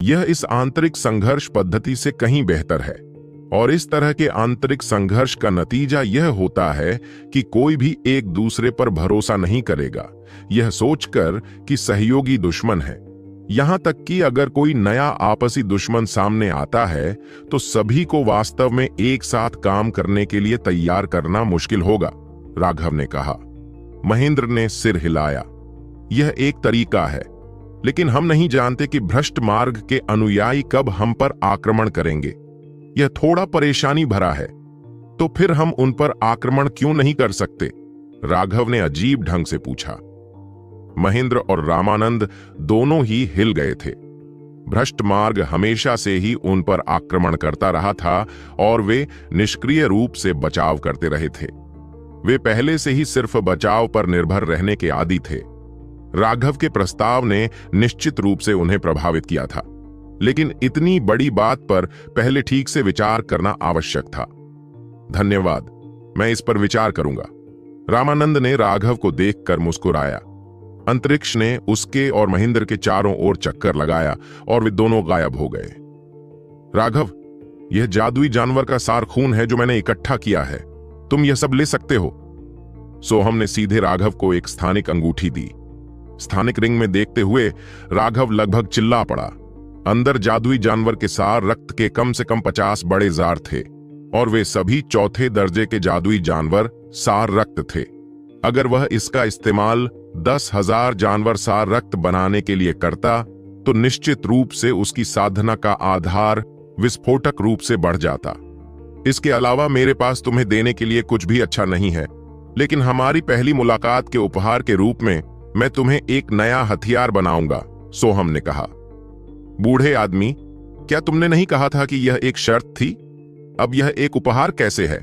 यह इस आंतरिक संघर्ष पद्धति से कहीं बेहतर है, और इस तरह के आंतरिक संघर्ष का नतीजा यह होता है कि कोई भी एक दूसरे पर भरोसा नहीं करेगा, यह सोचकर कि सहयोगी दुश्मन है। यहां तक कि अगर कोई नया आपसी दुश्मन सामने आता है तो सभी को वास्तव में एक साथ काम करने के लिए तैयार करना मुश्किल होगा, राघव ने कहा। महेंद्र ने सिर हिलाया। यह एक तरीका है, लेकिन हम नहीं जानते कि भ्रष्ट मार्ग के अनुयायी कब हम पर आक्रमण करेंगे। यह थोड़ा परेशानी भरा है। तो फिर हम उन पर आक्रमण क्यों नहीं कर सकते? राघव ने अजीब ढंग से पूछा। महेंद्र और रामानंद दोनों ही हिल गए थे। भ्रष्ट मार्ग हमेशा से ही उन पर आक्रमण करता रहा था और वे निष्क्रिय रूप से बचाव करते रहे थे। वे पहले से ही सिर्फ बचाव पर निर्भर रहने के आदी थे। राघव के प्रस्ताव ने निश्चित रूप से उन्हें प्रभावित किया था, लेकिन इतनी बड़ी बात पर पहले ठीक से विचार करना आवश्यक था। धन्यवाद, मैं इस पर विचार करूंगा। रामानंद ने राघव को देखकर मुस्कुराया। अंतरिक्ष ने उसके और महेंद्र के चारों ओर चक्कर लगाया और वे दोनों गायब हो गए। राघव, यह जादुई जानवर का सार खून है जो मैंने इकट्ठा किया है। तुम यह सब ले सकते हो। सोहम ने सीधे राघव को एक स्थानिक अंगूठी दी। स्थानिक रिंग में देखते हुए राघव लगभग चिल्ला पड़ा। अंदर जादुई जानवर के सार रक्त के कम से कम 50 बड़े जार थे, और वे सभी चौथे दर्जे के जादुई जानवर सार रक्त थे। अगर वह इसका इस्तेमाल 10,000 जानवर सार रक्त बनाने के लिए करता तो निश्चित रूप से उसकी साधना का आधार विस्फोटक रूप से बढ़ जाता। इसके अलावा मेरे पास तुम्हें देने के लिए कुछ भी अच्छा नहीं है, लेकिन हमारी पहली मुलाकात के उपहार के रूप में मैं तुम्हें एक नया हथियार बनाऊंगा, सोहम ने कहा। बूढ़े आदमी, क्या तुमने नहीं कहा था कि यह एक शर्त थी? अब यह एक उपहार कैसे है?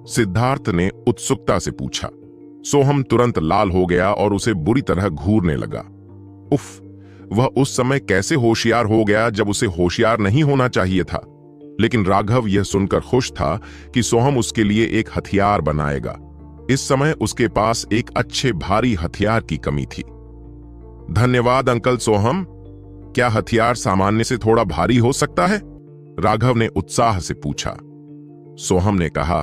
सिद्धार्थ ने उत्सुकता से पूछा। सोहम तुरंत लाल हो गया और उसे बुरी तरह घूरने लगा। उफ, वह उस समय कैसे होशियार हो गया जब उसे होशियार नहीं होना चाहिए था। लेकिन राघव यह सुनकर खुश था कि सोहम उसके लिए एक हथियार बनाएगा। इस समय उसके पास एक अच्छे भारी हथियार की कमी थी। धन्यवाद अंकल सोहम। क्या हथियार सामान्य से थोड़ा भारी हो सकता है? राघव ने उत्साह से पूछा। सोहम ने कहा,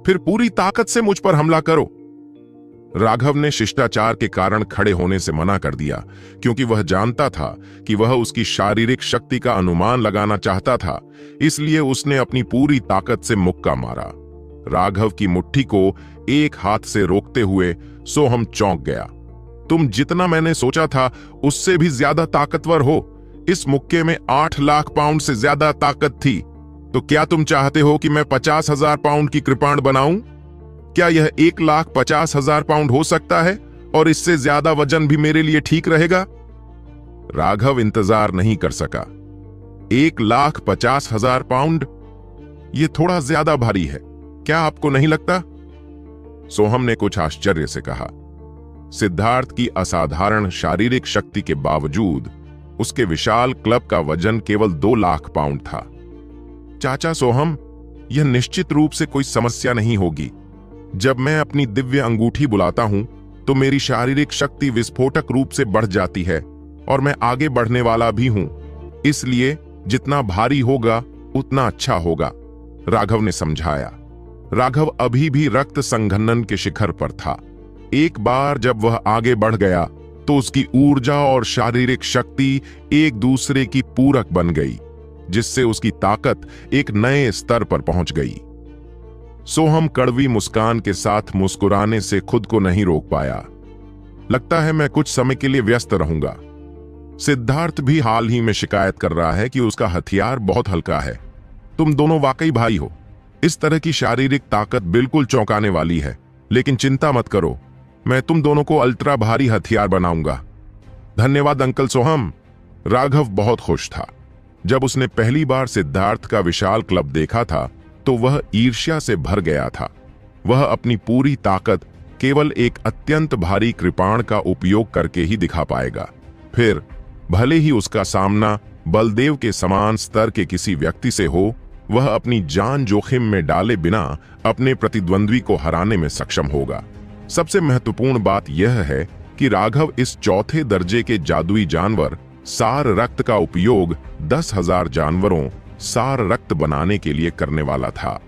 फिर पूरी ताकत से मुझ पर हमला करो। राघव ने शिष्टाचार के कारण खड़े होने से मना कर दिया, क्योंकि वह जानता था कि वह उसकी शारीरिक शक्ति का अनुमान लगाना चाहता था। इसलिए उसने अपनी पूरी ताकत से मुक्का मारा। राघव की मुट्ठी को एक हाथ से रोकते हुए सोहम चौंक गया। तुम जितना मैंने सोचा था उससे भी ज्यादा ताकतवर हो। इस मुक्के में 8 लाख पाउंड से ज्यादा ताकत थी। तो क्या तुम चाहते हो कि मैं 50,000 पाउंड की कृपाण बनाऊं? क्या यह 1,50,000 पाउंड हो सकता है और इससे ज्यादा वजन भी मेरे लिए ठीक रहेगा? राघव इंतजार नहीं कर सका। 1,50,000 पाउंड? यह थोड़ा ज्यादा भारी है, क्या आपको नहीं लगता? सोहम ने कुछ आश्चर्य से कहा। सिद्धार्थ की असाधारण शारीरिक शक्ति के बावजूद उसके विशाल क्लब का वजन केवल 2 लाख पाउंड था। चाचा सोहम, यह निश्चित रूप से कोई समस्या नहीं होगी। जब मैं अपनी दिव्य अंगूठी बुलाता हूं तो मेरी शारीरिक शक्ति विस्फोटक रूप से बढ़ जाती है और मैं आगे बढ़ने वाला भी हूं। इसलिए जितना भारी होगा उतना अच्छा होगा, राघव ने समझाया। राघव अभी भी रक्त संघनन के शिखर पर था। एक बार जब वह आगे बढ़ गया तो उसकी ऊर्जा और शारीरिक शक्ति एक दूसरे की पूरक बन गई, जिससे उसकी ताकत एक नए स्तर पर पहुंच गई। सोहम कड़वी मुस्कान के साथ मुस्कुराने से खुद को नहीं रोक पाया। लगता है मैं कुछ समय के लिए व्यस्त रहूंगा। सिद्धार्थ भी हाल ही में शिकायत कर रहा है कि उसका हथियार बहुत हल्का है। तुम दोनों वाकई भाई हो। इस तरह की शारीरिक ताकत बिल्कुल चौंकाने वाली है। लेकिन चिंता मत करो, मैं तुम दोनों को अल्ट्रा भारी हथियार बनाऊंगा। धन्यवाद अंकल सोहम। राघव बहुत खुश था। जब उसने पहली बार सिद्धार्थ का विशाल क्लब देखा था तो वह ईर्ष्या से भर गया था। वह अपनी पूरी ताकत केवल एक अत्यंत भारी कृपाण का उपयोग करके ही दिखा पाएगा। फिर भले ही उसका सामना बलदेव के समान स्तर के किसी व्यक्ति से हो, वह अपनी जान जोखिम में डाले बिना अपने प्रतिद्वंद्वी को हराने में सक्षम होगा। सबसे महत्वपूर्ण बात यह है कि राघव इस चौथे दर्जे के जादुई जानवर सार रक्त का उपयोग 10,000 जानवरों सार रक्त बनाने के लिए करने वाला था,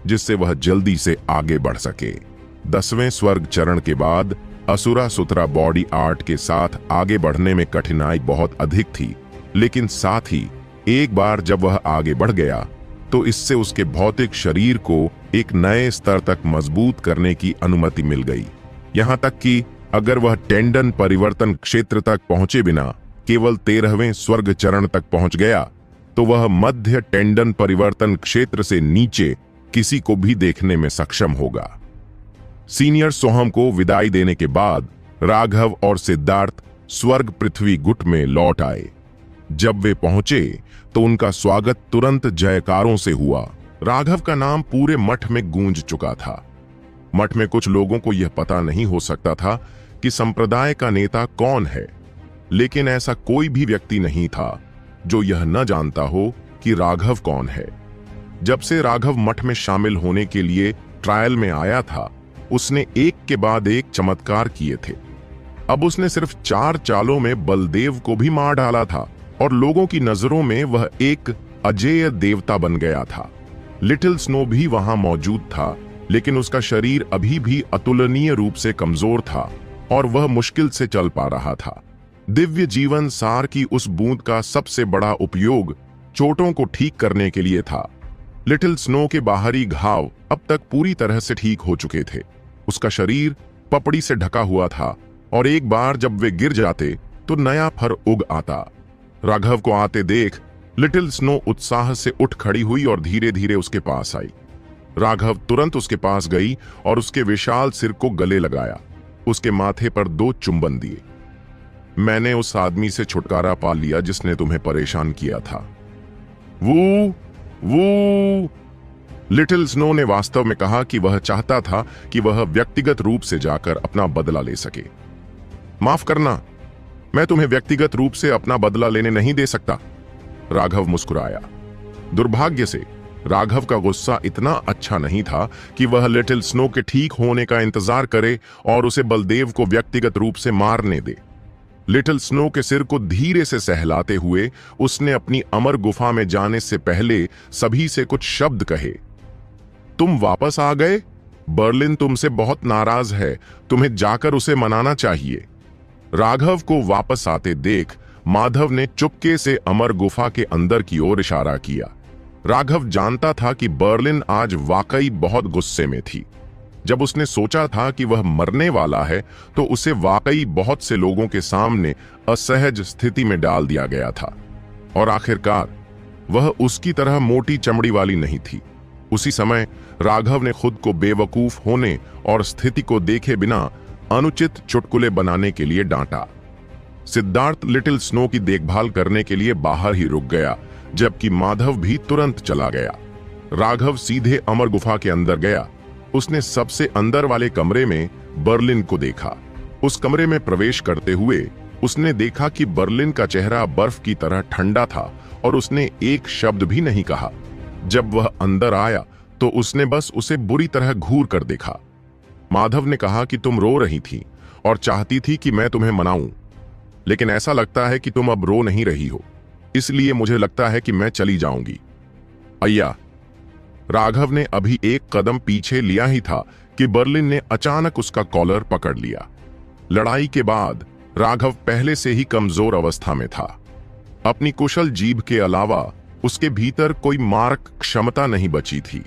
जिससे वह जल्दी से आगे बढ़ सके। 10वें स्वर्ग चरण के बाद असुरा सुतरा बॉडी आर्ट के साथ आगे बढ़ने में कठिनाई बहुत अधिक थी, लेकिन साथ ही एक बार जब वह आगे बढ़ गया तो इससे उसके भौतिक शरीर को एक नए स्तर तक मजबूत करने की अनुमति मिल गई। यहां तक कि अगर वह टेंडन परिवर्तन क्षेत्र तक पहुंचे बिना केवल 13वें स्वर्ग चरण तक पहुंच गया तो वह मध्य टेंडन परिवर्तन क्षेत्र से नीचे किसी को भी देखने में सक्षम होगा। सीनियर सोहम को विदाई देने के बाद राघव और सिद्धार्थ स्वर्ग पृथ्वी गुट में लौट आए। जब वे पहुंचे तो उनका स्वागत तुरंत जयकारों से हुआ। राघव का नाम पूरे मठ में गूंज चुका था। मठ में कुछ लोगों को यह पता नहीं हो सकता था कि संप्रदाय का नेता कौन है, लेकिन ऐसा कोई भी व्यक्ति नहीं था जो यह न जानता हो कि राघव कौन है। जब से राघव मठ में शामिल होने के लिए ट्रायल में आया था, उसने एक के बाद एक चमत्कार किए थे। अब उसने सिर्फ 4 चालों में बलदेव को भी मार डाला था और लोगों की नजरों में वह एक अजेय देवता बन गया था। लिटिल स्नो भी वहां मौजूद था, लेकिन उसका शरीर अभी भी अतुलनीय रूप से कमजोर था और वह मुश्किल से चल पा रहा था। दिव्य जीवन सार की उस बूंद का सबसे बड़ा उपयोग चोटों को ठीक करने के लिए था। लिटिल स्नो के बाहरी घाव अब तक पूरी तरह से ठीक हो चुके थे। उसका शरीर पपड़ी से ढका हुआ था और एक बार जब वे गिर जाते तो नया फर उग आता। राघव को आते देख लिटिल स्नो उत्साह से उठ खड़ी हुई और धीरे धीरे उसके पास आई। राघव तुरंत उसके पास गई और उसके विशाल सिर को गले लगाया। उसके माथे पर 2 चुंबन दिए। मैंने उस आदमी से छुटकारा पा लिया जिसने तुम्हें परेशान किया था। वो लिटिल स्नो ने वास्तव में कहा कि वह चाहता था कि वह व्यक्तिगत रूप से जाकर अपना बदला ले सके। माफ करना, मैं तुम्हें व्यक्तिगत रूप से अपना बदला लेने नहीं दे सकता। राघव मुस्कुराया। दुर्भाग्य से राघव का गुस्सा इतना अच्छा नहीं था कि वह लिटिल स्नो के ठीक होने का इंतजार करे और उसे बलदेव को व्यक्तिगत रूप से मारने दे। लिटिल स्नो के सिर को धीरे से सहलाते हुए उसने अपनी अमर गुफा में जाने से पहले सभी से कुछ शब्द कहे। तुम वापस आ गए? बर्लिन तुमसे बहुत नाराज है, तुम्हें जाकर उसे मनाना चाहिए। राघव को वापस आते देख माधव ने चुपके से अमर गुफा के अंदर की ओर इशारा किया। राघव जानता था कि बर्लिन आज वाकई बहुत गुस्से में थी। जब उसने सोचा था कि वह मरने वाला है तो उसे वाकई बहुत से लोगों के सामने असहज स्थिति में डाल दिया गया था और आखिरकार वह उसकी तरह मोटी चमड़ी वाली नहीं थी। उसी समय राघव ने खुद को बेवकूफ होने और स्थिति को देखे बिना अनुचित चुटकुले बनाने के लिए डांटा। सिद्धार्थ लिटिल स्नो की देखभाल करने के लिए बाहर ही रुक गया, जबकि माधव भी तुरंत चला गया। राघव सीधे अमर गुफा के अंदर गया। उसने सबसे अंदर वाले कमरे में बर्लिन को देखा। उस कमरे में प्रवेश करते हुए उसने देखा कि बर्लिन का चेहरा बर्फ की तरह ठंडा था और उसने एक शब्द भी नहीं कहा। जब वह अंदर आया तो उसने बस उसे बुरी तरह घूर कर देखा। माधव ने कहा कि तुम रो रही थी और चाहती थी कि मैं तुम्हें मनाऊं, लेकिन ऐसा लगता है कि तुम अब रो नहीं रही हो, इसलिए मुझे लगता है कि मैं चली जाऊंगी। अय्या। राघव ने अभी एक कदम पीछे लिया ही था कि बर्लिन ने अचानक उसका कॉलर पकड़ लिया। लड़ाई के बाद राघव पहले से ही कमजोर अवस्था में था। अपनी कुशल जीभ के अलावा उसके भीतर कोई मारक क्षमता नहीं बची थी।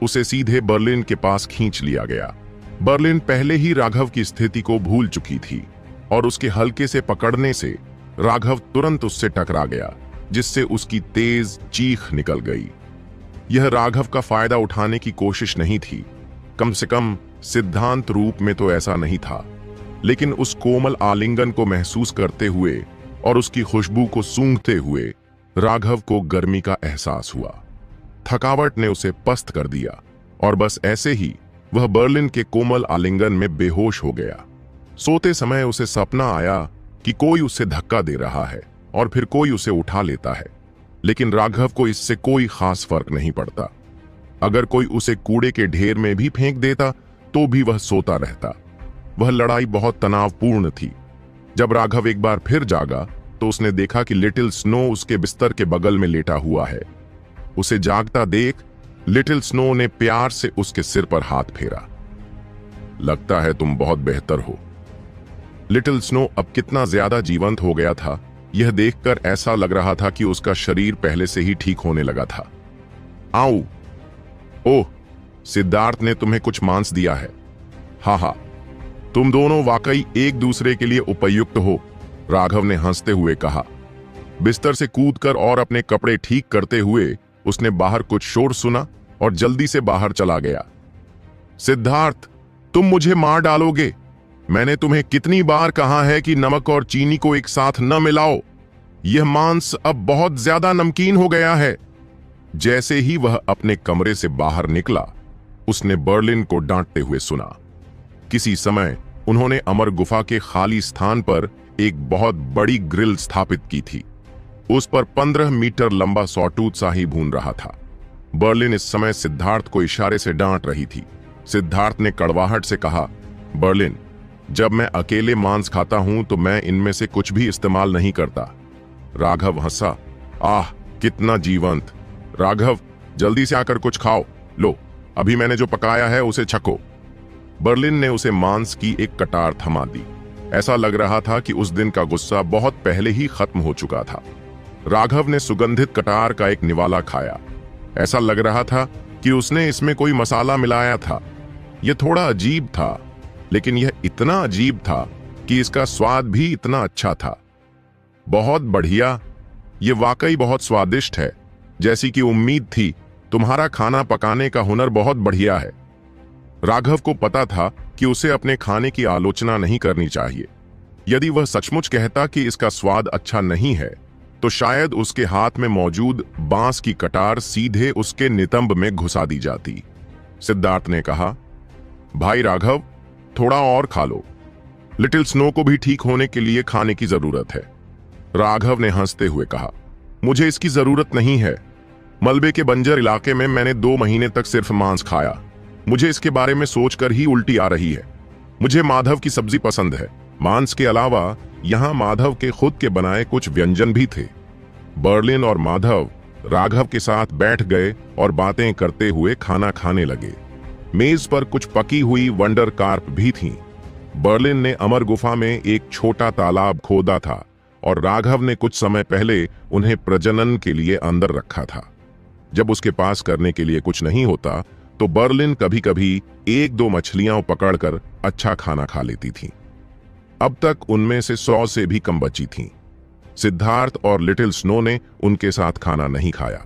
उसे सीधे बर्लिन के पास खींच लिया गया। बर्लिन पहले ही राघव की स्थिति को भूल चुकी थी और उसके हल्के से पकड़ने से राघव तुरंत उससे टकरा गया, जिससे उसकी तेज चीख निकल गई। यह राघव का फायदा उठाने की कोशिश नहीं थी, कम से कम सिद्धांत रूप में तो ऐसा नहीं था, लेकिन उस कोमल आलिंगन को महसूस करते हुए और उसकी खुशबू को सूंघते हुए राघव को गर्मी का एहसास हुआ। थकावट ने उसे पस्त कर दिया और बस ऐसे ही वह बर्लिन के कोमल आलिंगन में बेहोश हो गया। सोते समय उसे सपना आया कि कोई उसे धक्का दे रहा है और फिर कोई उसे उठा लेता है, लेकिन राघव को इससे कोई खास फर्क नहीं पड़ता। अगर कोई उसे कूड़े के ढेर में भी फेंक देता तो भी वह सोता रहता। वह लड़ाई बहुत तनावपूर्ण थी। जब राघव एक बार फिर जागा तो उसने देखा कि लिटिल स्नो उसके बिस्तर के बगल में लेटा हुआ है। उसे जागता देख लिटिल स्नो ने प्यार से उसके सिर पर हाथ फेरा। लगता है तुम बहुत बेहतर हो। लिटिल स्नो अब कितना ज्यादा जीवंत हो गया था, यह देखकर ऐसा लग रहा था कि उसका शरीर पहले से ही ठीक होने लगा था। आऊ, ओह, सिद्धार्थ ने तुम्हें कुछ मांस दिया है। हा, तुम दोनों वाकई एक दूसरे के लिए उपयुक्त हो, राघव ने हंसते हुए कहा। बिस्तर से कूदकर और अपने कपड़े ठीक करते हुए उसने बाहर कुछ शोर सुना और जल्दी से बाहर चला गया। सिद्धार्थ, तुम मुझे मार डालोगे। मैंने तुम्हें कितनी बार कहा है कि नमक और चीनी को एक साथ न मिलाओ। यह मांस अब बहुत ज्यादा नमकीन हो गया है। जैसे ही वह अपने कमरे से बाहर निकला, उसने बर्लिन को डांटते हुए सुना। किसी समय उन्होंने अमर गुफा के खाली स्थान पर एक बहुत बड़ी ग्रिल स्थापित की थी। उस पर 15 मीटर लंबा सॉटूथ शाही भून रहा था। बर्लिन इस समय सिद्धार्थ को इशारे से डांट रही थी। सिद्धार्थ ने कड़वाहट से कहा, बर्लिन, जब मैं अकेले मांस खाता हूं तो मैं इनमें से कुछ भी इस्तेमाल नहीं करता। राघव हंसा। आह, कितना जीवंत। राघव, जल्दी से आकर कुछ खाओ। लो, अभी मैंने जो पकाया है उसे छको। बर्लिन ने उसे मांस की एक कटार थमा दी। ऐसा लग रहा था कि उस दिन का गुस्सा बहुत पहले ही खत्म हो चुका था। राघव ने सुगंधित कटार का एक निवाला खाया। ऐसा लग रहा था कि उसने इसमें कोई मसाला मिलाया था। यह थोड़ा अजीब था, लेकिन यह इतना अजीब था कि इसका स्वाद भी इतना अच्छा था। बहुत बढ़िया, यह वाकई बहुत स्वादिष्ट है। जैसी कि उम्मीद थी, तुम्हारा खाना पकाने का हुनर बहुत बढ़िया है। राघव को पता था कि उसे अपने खाने की आलोचना नहीं करनी चाहिए। यदि वह सचमुच कहता कि इसका स्वाद अच्छा नहीं है, तो शायद उसके हाथ में मौजूद बांस की कटार सीधे उसके नितंब में घुसा दी जाती। सिद्धार्थ ने कहा, भाई राघव, थोड़ा और खा लो। लिटिल स्नो को भी ठीक होने के लिए खाने की जरूरत है। राघव ने हंसते हुए कहा, मुझे इसकी जरूरत नहीं है। मलबे के बंजर इलाके में मैंने 2 महीने तक सिर्फ मांस खाया। मुझे इसके बारे में सोचकर ही उल्टी आ रही है। मुझे माधव की सब्जी पसंद है। मांस के अलावा यहाँ माधव के खुद के बनाए कुछ व्यंजन भी थे। बर्लिन और माधव राघव के साथ बैठ गए और बातें करते हुए खाना खाने लगे। मेज पर कुछ पकी हुई वंडर कार्प भी थीं। बर्लिन ने अमर गुफा में एक छोटा तालाब खोदा था और राघव ने कुछ समय पहले उन्हें प्रजनन के लिए अंदर रखा था। जब उसके पास करने के लिए कुछ नहीं होता, तो बर्लिन कभी कभी 1-2 मछलियां पकड़कर अच्छा खाना खा लेती थी। अब तक उनमें से 100 से भी कम बची थीं। सिद्धार्थ और लिटिल स्नो ने उनके साथ खाना नहीं खाया।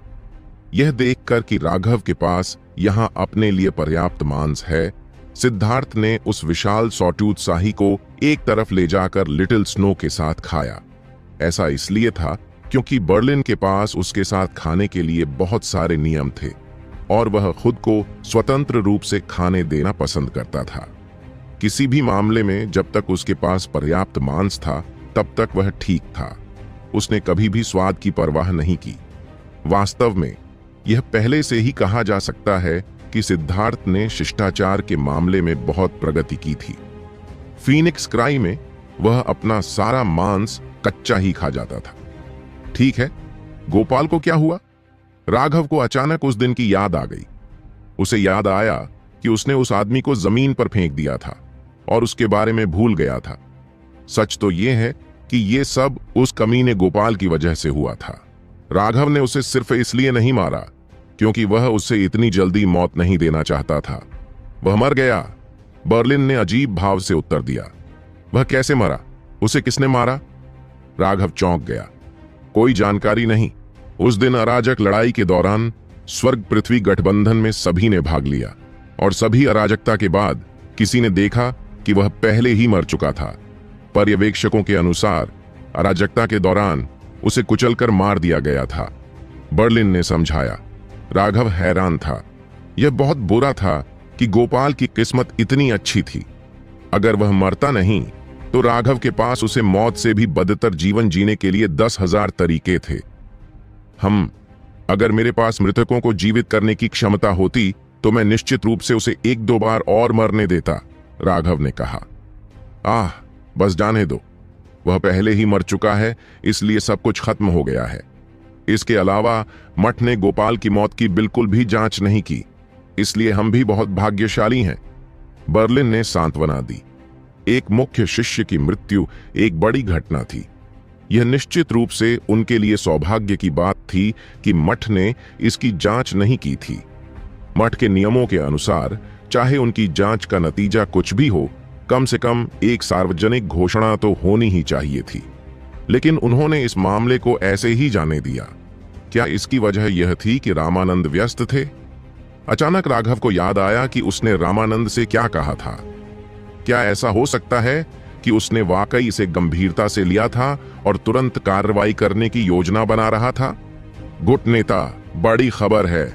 यह देखकर कि राघव के पास यहां अपने लिए पर्याप्त मांस है, सिद्धार्थ ने उस विशाल सॉटूथ शाही को एक तरफ ले जाकर लिटिल स्नो के साथ खाया। ऐसा इसलिए था क्योंकि बर्लिन के पास उसके साथ खाने के लिए बहुत सारे नियम थे और वह खुद को स्वतंत्र रूप से खाने देना पसंद करता था। किसी भी मामले में जब तक उसके पास पर्याप्त मांस था, तब तक वह ठीक था। उसने कभी भी स्वाद की परवाह नहीं की। वास्तव में यह पहले से ही कहा जा सकता है कि सिद्धार्थ ने शिष्टाचार के मामले में बहुत प्रगति की थी। फीनिक्स क्राई में वह अपना सारा मांस कच्चा ही खा जाता था। ठीक है, गोपाल को क्या हुआ? राघव को अचानक उस दिन की याद आ गई। उसे याद आया कि उसने उस आदमी को जमीन पर फेंक दिया था और उसके बारे में भूल गया था। सच तो यह है कि यह सब उस कमीने गोपाल की वजह से हुआ था। राघव ने उसे सिर्फ इसलिए नहीं मारा क्योंकि वह उसे इतनी जल्दी मौत नहीं देना चाहता था। वह मर गया, बर्लिन ने अजीब भाव से उत्तर दिया। वह कैसे मरा? उसे किसने मारा? राघव चौंक गया। कोई जानकारी नहीं। उस दिन अराजक लड़ाई के दौरान स्वर्ग पृथ्वी गठबंधन में सभी ने भाग लिया और सभी अराजकता के बाद किसी ने देखा कि वह पहले ही मर चुका था। पर्यवेक्षकों के अनुसार अराजकता के दौरान उसे कुचलकर मार दिया गया था, बर्लिन ने समझाया। राघव हैरान था। यह बहुत बुरा था कि गोपाल की किस्मत इतनी अच्छी थी। अगर वह मरता नहीं तो राघव के पास उसे मौत से भी बदतर जीवन जीने के लिए 10,000 तरीके थे। अगर मेरे पास मृतकों को जीवित करने की क्षमता होती तो मैं निश्चित रूप से उसे 1-2 बार और मरने देता, राघव ने कहा। बस जाने दो। वह पहले ही मर चुका है, इसलिए सब कुछ खत्म हो गया है। इसके अलावा मठ ने गोपाल की मौत की बिल्कुल भी जांच नहीं की, इसलिए हम भी बहुत भाग्यशाली हैं। बर्लिन ने सांत्वना दी। एक मुख्य शिष्य की मृत्यु एक बड़ी घटना थी। यह निश्चित रूप से उनके लिए सौभाग्य की बात थी कि मठ ने इसकी जांच नहीं की थी। मठ के नियमों के अनुसार चाहे उनकी जांच का नतीजा कुछ भी हो, कम से कम एक सार्वजनिक घोषणा तो होनी ही चाहिए थी। लेकिन उन्होंने इस मामले को ऐसे ही जाने दिया। क्या इसकी वजह यह थी कि रामानंद व्यस्त थे? अचानक राघव को याद आया कि उसने रामानंद से क्या कहा था। क्या ऐसा हो सकता है कि उसने वाकई इसे गंभीरता से लिया था और तुरंत कार्रवाई करने की योजना बना रहा था? गुट नेता, बड़ी खबर है।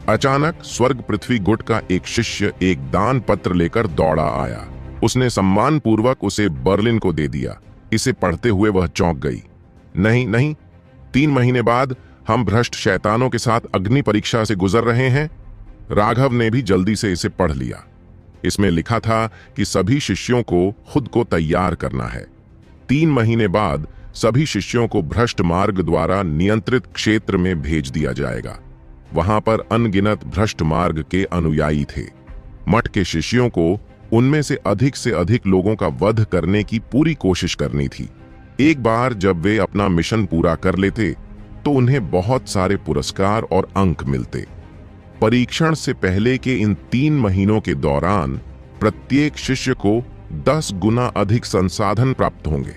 अचानक स्वर्ग पृथ्वी गुट का एक शिष्य एक दान पत्र लेकर दौड़ा आया। उसने सम्मानपूर्वक उसे बर्लिन को दे दिया। इसे पढ़ते हुए वह चौंक गई। नहीं नहीं, 3 महीने बाद हम भ्रष्ट शैतानों के साथ अग्नि परीक्षा से गुजर रहे हैं। राघव ने भी जल्दी से इसे पढ़ लिया। इसमें लिखा था कि सभी शिष्यों को खुद को तैयार करना है। 3 महीने बाद सभी शिष्यों को भ्रष्ट मार्ग द्वारा नियंत्रित क्षेत्र में भेज दिया जाएगा। वहां पर अनगिनत भ्रष्ट मार्ग के अनुयायी थे। मठ के शिष्यों को उनमें से अधिक लोगों का वध करने की पूरी कोशिश करनी थी। एक बार जब वे अपना मिशन पूरा कर लेते तो उन्हें बहुत सारे पुरस्कार और अंक मिलते। परीक्षण से पहले के इन 3 महीनों के दौरान प्रत्येक शिष्य को 10 गुना अधिक संसाधन प्राप्त होंगे,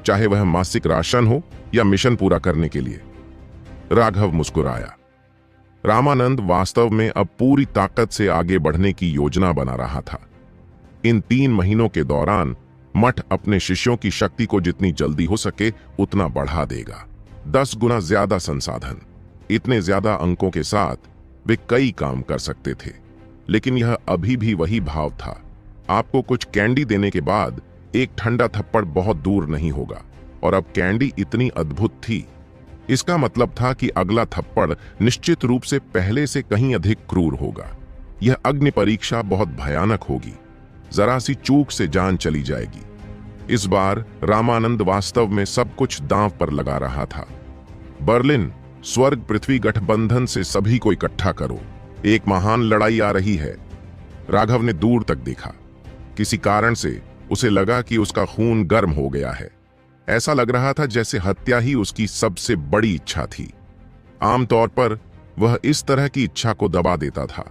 चाहे वह मासिक राशन हो या मिशन पूरा करने के लिए। राघव मुस्कुराया। रामानंद वास्तव में अब पूरी ताकत से आगे बढ़ने की योजना बना रहा था। इन 3 महीनों के दौरान मठ अपने शिष्यों की शक्ति को जितनी जल्दी हो सके उतना बढ़ा देगा। 10 गुना ज्यादा संसाधन, इतने ज्यादा अंकों के साथ वे कई काम कर सकते थे। लेकिन यह अभी भी वही भाव था। आपको कुछ कैंडी देने के बाद एक ठंडा थप्पड़ बहुत दूर नहीं होगा, और अब कैंडी इतनी अद्भुत थी। इसका मतलब था कि अगला थप्पड़ निश्चित रूप से पहले से कहीं अधिक क्रूर होगा। यह अग्नि परीक्षा बहुत भयानक होगी। जरा सी चूक से जान चली जाएगी। इस बार रामानंद वास्तव में सब कुछ दांव पर लगा रहा था। बर्लिन, स्वर्ग पृथ्वी गठबंधन से सभी को इकट्ठा करो, एक महान लड़ाई आ रही है। राघव ने दूर तक देखा। किसी कारण से उसे लगा कि उसका खून गर्म हो गया है। ऐसा लग रहा था जैसे हत्या ही उसकी सबसे बड़ी इच्छा थी। आमतौर पर वह इस तरह की इच्छा को दबा देता था,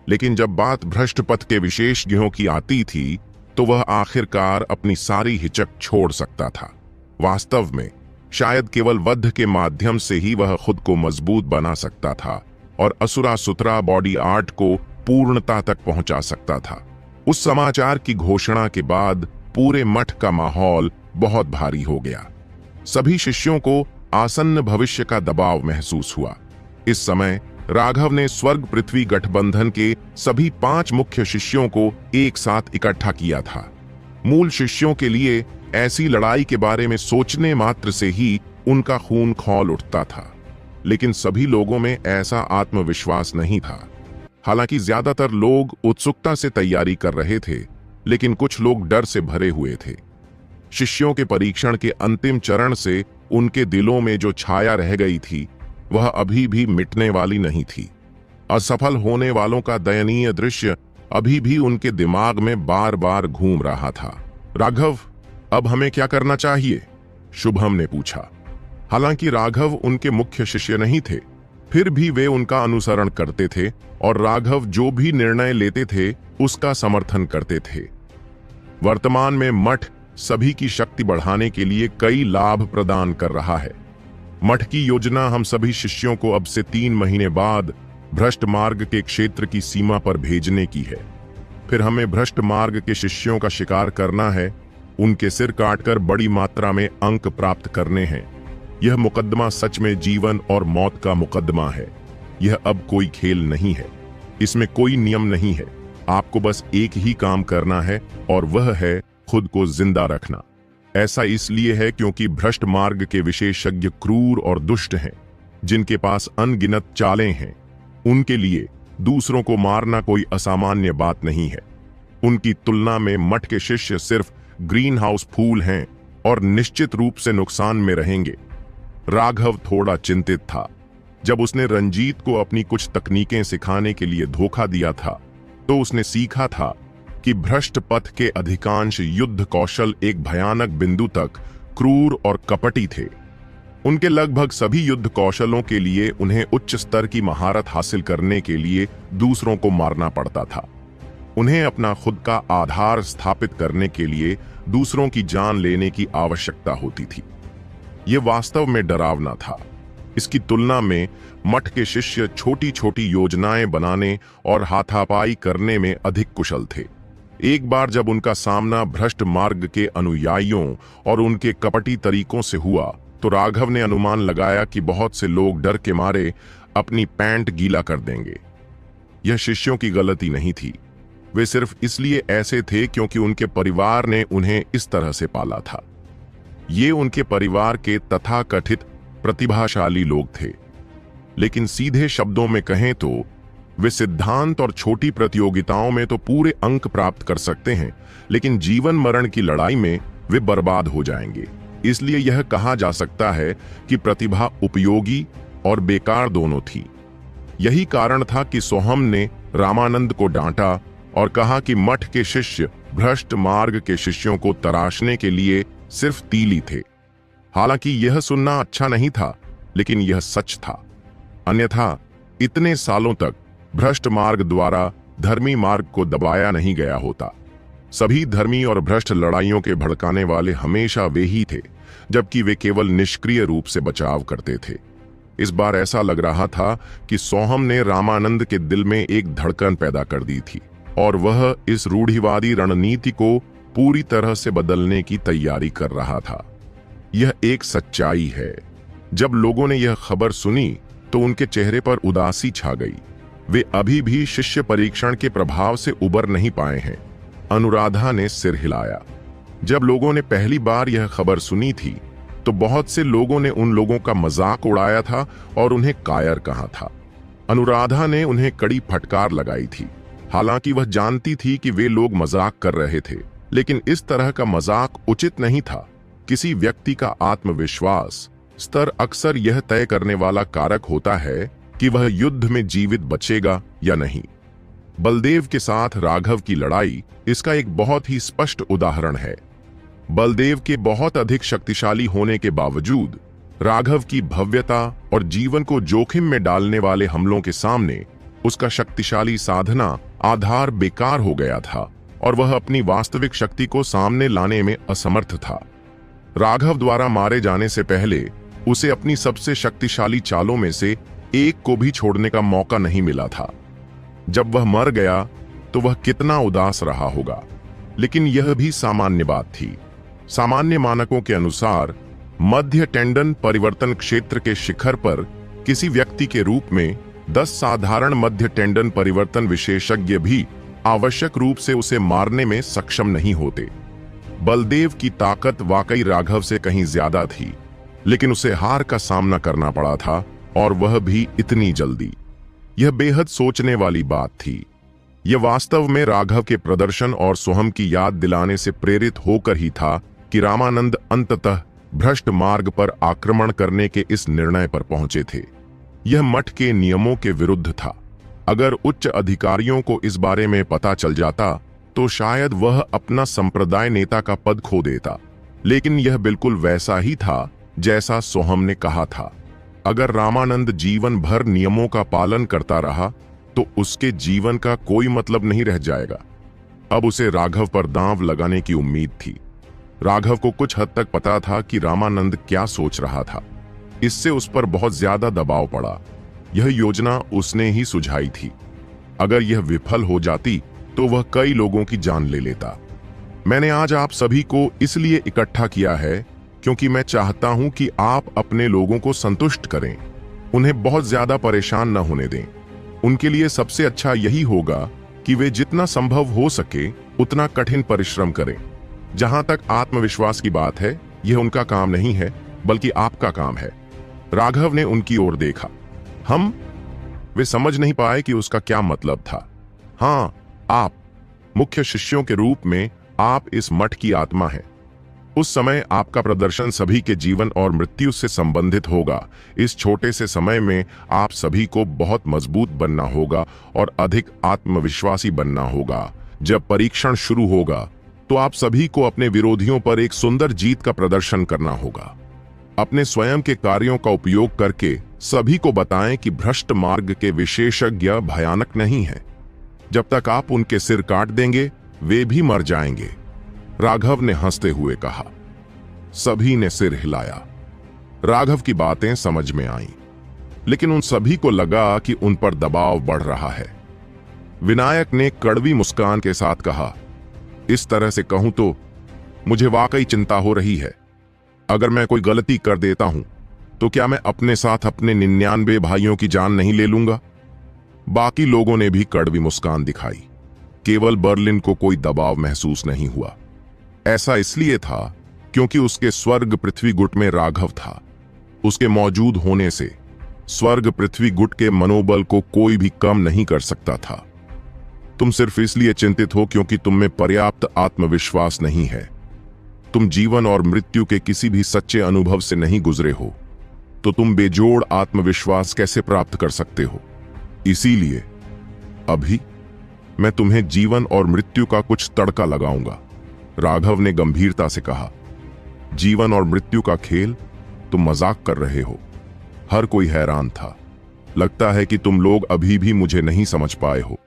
लेकिन जब बात भ्रष्ट पथ के विशेषज्ञों की आती थी तो वह आखिरकार अपनी सारी हिचक छोड़ सकता था। वास्तव में शायद केवल वध के माध्यम से ही वह खुद को मजबूत बना सकता था और असुरा सुतरा बॉडी आर्ट को पूर्णता तक पहुंचा सकता था। उस समाचार की घोषणा के बाद पूरे मठ का माहौल बहुत भारी हो गया। सभी शिष्यों को आसन्न भविष्य का दबाव महसूस हुआ। इस समय राघव ने स्वर्ग पृथ्वी गठबंधन के सभी 5 मुख्य शिष्यों को एक साथ इकट्ठा किया था। मूल शिष्यों के लिए ऐसी लड़ाई के बारे में सोचने मात्र से ही उनका खून खौल उठता था, लेकिन सभी लोगों में ऐसा आत्मविश्वास नहीं था। हालांकि ज्यादातर लोग उत्सुकता से तैयारी कर रहे थे, लेकिन कुछ लोग डर से भरे हुए थे। शिष्यों के परीक्षण के अंतिम चरण से उनके दिलों में जो छाया रह गई थी वह अभी भी मिटने वाली नहीं थी। असफल होने वालों का दयनीय दृश्य अभी भी उनके दिमाग में बार बार घूम रहा था। राघव, अब हमें क्या करना चाहिए? शुभम ने पूछा। हालांकि राघव उनके मुख्य शिष्य नहीं थे, फिर भी वे उनका अनुसरण करते थे और राघव जो भी निर्णय लेते थे उसका समर्थन करते थे। वर्तमान में मठ सभी की शक्ति बढ़ाने के लिए कई लाभ प्रदान कर रहा है। मठ की योजना हम सभी शिष्यों को अब से 3 महीने बाद भ्रष्ट मार्ग के क्षेत्र की सीमा पर भेजने की है। फिर हमें भ्रष्ट मार्ग के शिष्यों का शिकार करना है, उनके सिर काटकर बड़ी मात्रा में अंक प्राप्त करने हैं। यह मुकदमा सच में जीवन और मौत का मुकदमा है। यह अब कोई खेल नहीं है, इसमें कोई नियम नहीं है। आपको बस एक ही काम करना है और वह है खुद को जिंदा रखना। ऐसा इसलिए है क्योंकि भ्रष्ट मार्ग के विशेषज्ञ क्रूर और दुष्ट हैं, जिनके पास अनगिनत चालें हैं। उनके लिए दूसरों को मारना कोई असामान्य बात नहीं है। उनकी तुलना में मठ के शिष्य सिर्फ ग्रीन हाउस फूल हैं और निश्चित रूप से नुकसान में रहेंगे। राघव थोड़ा चिंतित था। जब उसने रंजीत को अपनी कुछ तकनीकें सिखाने के लिए धोखा दिया था, तो उसने सीखा था कि भ्रष्ट पथ के अधिकांश युद्ध कौशल एक भयानक बिंदु तक क्रूर और कपटी थे। उनके लगभग सभी युद्ध कौशलों के लिए उन्हें उच्च स्तर की महारत हासिल करने के लिए दूसरों को मारना पड़ता था। उन्हें अपना खुद का आधार स्थापित करने के लिए दूसरों की जान लेने की आवश्यकता होती थी। ये वास्तव में डरावना था। इसकी तुलना में मठ के शिष्य छोटी छोटी योजनाएं बनाने और हाथापाई करने में अधिक कुशल थे। एक बार जब उनका सामना भ्रष्ट मार्ग के अनुयायियों और उनके कपटी तरीकों से हुआ, तो राघव ने अनुमान लगाया कि बहुत से लोग डर के मारे अपनी पैंट गीला कर देंगे। यह शिष्यों की गलती नहीं थी। वे सिर्फ इसलिए ऐसे थे क्योंकि उनके परिवार ने उन्हें इस तरह से पाला था। ये उनके परिवार के तथाकथित प्रतिभाशाली लोग थे। लेकिन सीधे शब्दों में कहें तो वे सिद्धांत और छोटी प्रतियोगिताओं में तो पूरे अंक प्राप्त कर सकते हैं, लेकिन जीवन मरण की लड़ाई में वे बर्बाद हो जाएंगे। इसलिए यह कहा जा सकता है कि प्रतिभा उपयोगी और बेकार दोनों थी। यही कारण था कि सोहम ने रामानंद को डांटा और कहा कि मठ के शिष्य भ्रष्ट मार्ग के शिष्यों को तराशने के लिए सिर्फ तीली थे। हालांकि यह सुनना अच्छा नहीं था, लेकिन यह सच था। अन्यथा इतने सालों तक भ्रष्ट मार्ग द्वारा धर्मी मार्ग को दबाया नहीं गया होता। सभी धर्मी और भ्रष्ट लड़ाइयों के भड़काने वाले हमेशा वे ही थे, जबकि वे केवल निष्क्रिय रूप से बचाव करते थे। इस बार ऐसा लग रहा था कि सोहम ने रामानंद के दिल में एक धड़कन पैदा कर दी थी और वह इस रूढ़िवादी रणनीति को पूरी तरह से बदलने की तैयारी कर रहा था। यह एक सच्चाई है। जब लोगों ने यह खबर सुनी तो उनके चेहरे पर उदासी छा गई। वे अभी भी शिष्य परीक्षण के प्रभाव से उबर नहीं पाए हैं। अनुराधा ने सिर हिलाया। जब लोगों ने पहली बार यह खबर सुनी थी तो बहुत से लोगों ने उन लोगों का मजाक उड़ाया था और उन्हें कायर कहा था। अनुराधा ने उन्हें कड़ी फटकार लगाई थी। हालांकि वह जानती थी कि वे लोग मजाक कर रहे थे, लेकिन इस तरह का मजाक उचित नहीं था। किसी व्यक्ति का आत्मविश्वास स्तर अक्सर यह तय करने वाला कारक होता है कि वह युद्ध में जीवित बचेगा या नहीं। बलदेव के साथ राघव की लड़ाई इसका एक बहुत ही स्पष्ट उदाहरण है। बलदेव के बहुत अधिक शक्तिशाली होने के बावजूद राघव की भव्यता और जीवन को जोखिम में डालने वाले हमलों के सामने उसका शक्तिशाली साधना आधार बेकार हो गया था और वह अपनी वास्तविक शक्ति को सामने लाने में असमर्थ था। राघव द्वारा मारे जाने से पहले उसे अपनी सबसे शक्तिशाली चालों में से एक को भी छोड़ने का मौका नहीं मिला था। जब वह मर गया तो वह कितना उदास रहा होगा, लेकिन यह भी सामान्य बात थी। सामान्य मानकों के अनुसार मध्य टेंडन परिवर्तन क्षेत्र के शिखर पर किसी व्यक्ति के रूप में 10 साधारण मध्य टेंडन परिवर्तन विशेषज्ञ भी आवश्यक रूप से उसे मारने में सक्षम नहीं होते। बलदेव की ताकत वाकई राघव से कहीं ज्यादा थी, लेकिन उसे हार का सामना करना पड़ा था, और वह भी इतनी जल्दी। यह बेहद सोचने वाली बात थी। यह वास्तव में राघव के प्रदर्शन और सोहम की याद दिलाने से प्रेरित होकर ही था कि रामानंद अंततः भ्रष्ट मार्ग पर आक्रमण करने के इस निर्णय पर पहुंचे थे। यह मठ के नियमों के विरुद्ध था। अगर उच्च अधिकारियों को इस बारे में पता चल जाता तो शायद वह अपना संप्रदाय नेता का पद खो देता, लेकिन यह बिल्कुल वैसा ही था जैसा सोहम ने कहा था। अगर रामानंद जीवन भर नियमों का पालन करता रहा तो उसके जीवन का कोई मतलब नहीं रह जाएगा। अब उसे राघव पर दांव लगाने की उम्मीद थी। राघव को कुछ हद तक पता था कि रामानंद क्या सोच रहा था। इससे उस पर बहुत ज्यादा दबाव पड़ा। यह योजना उसने ही सुझाई थी। अगर यह विफल हो जाती तो वह कई लोगों की जान ले लेता। मैंने आज आप सभी को इसलिए इकट्ठा किया है क्योंकि मैं चाहता हूं कि आप अपने लोगों को संतुष्ट करें, उन्हें बहुत ज्यादा परेशान न होने दें। उनके लिए सबसे अच्छा यही होगा कि वे जितना संभव हो सके उतना कठिन परिश्रम करें। जहां तक आत्मविश्वास की बात है, यह उनका काम नहीं है बल्कि आपका काम है। राघव ने उनकी ओर देखा। वे समझ नहीं पाए कि उसका क्या मतलब था। हाँ, आप मुख्य शिष्यों के रूप में आप इस मठ की आत्मा हैं। उस समय आपका प्रदर्शन सभी के जीवन और मृत्यु से संबंधित होगा। इस छोटे से समय में आप सभी को बहुत मजबूत बनना होगा और अधिक आत्मविश्वासी बनना होगा। जब परीक्षण शुरू होगा तो आप सभी को अपने विरोधियों पर एक सुंदर जीत का प्रदर्शन करना होगा। अपने स्वयं के कार्यों का उपयोग करके सभी को बताएं कि भ्रष्ट मार्ग के विशेषज्ञ भयानक नहीं हैं। जब तक आप उनके सिर काट देंगे वे भी मर जाएंगे। राघव ने हंसते हुए कहा। सभी ने सिर हिलाया। राघव की बातें समझ में आईं, लेकिन उन सभी को लगा कि उन पर दबाव बढ़ रहा है। विनायक ने कड़वी मुस्कान के साथ कहा, इस तरह से कहूं तो मुझे वाकई चिंता हो रही है। अगर मैं कोई गलती कर देता हूं तो क्या मैं अपने साथ अपने 99 भाइयों की जान नहीं ले लूंगा? बाकी लोगों ने भी कड़वी मुस्कान दिखाई। केवल बर्लिन को कोई दबाव महसूस नहीं हुआ। ऐसा इसलिए था क्योंकि उसके स्वर्ग पृथ्वी गुट में राघव था। उसके मौजूद होने से स्वर्ग पृथ्वी गुट के मनोबल को कोई भी कम नहीं कर सकता था। तुम सिर्फ इसलिए चिंतित हो क्योंकि तुम में पर्याप्त आत्मविश्वास नहीं है। तुम जीवन और मृत्यु के किसी भी सच्चे अनुभव से नहीं गुजरे हो, तो तुम बेजोड़ आत्मविश्वास कैसे प्राप्त कर सकते हो? इसीलिए अभी मैं तुम्हें जीवन और मृत्यु का कुछ तड़का लगाऊंगा। राघव ने गंभीरता से कहा, जीवन और मृत्यु का खेल? तुम मजाक कर रहे हो। हर कोई हैरान था। लगता है कि तुम लोग अभी भी मुझे नहीं समझ पाए हो।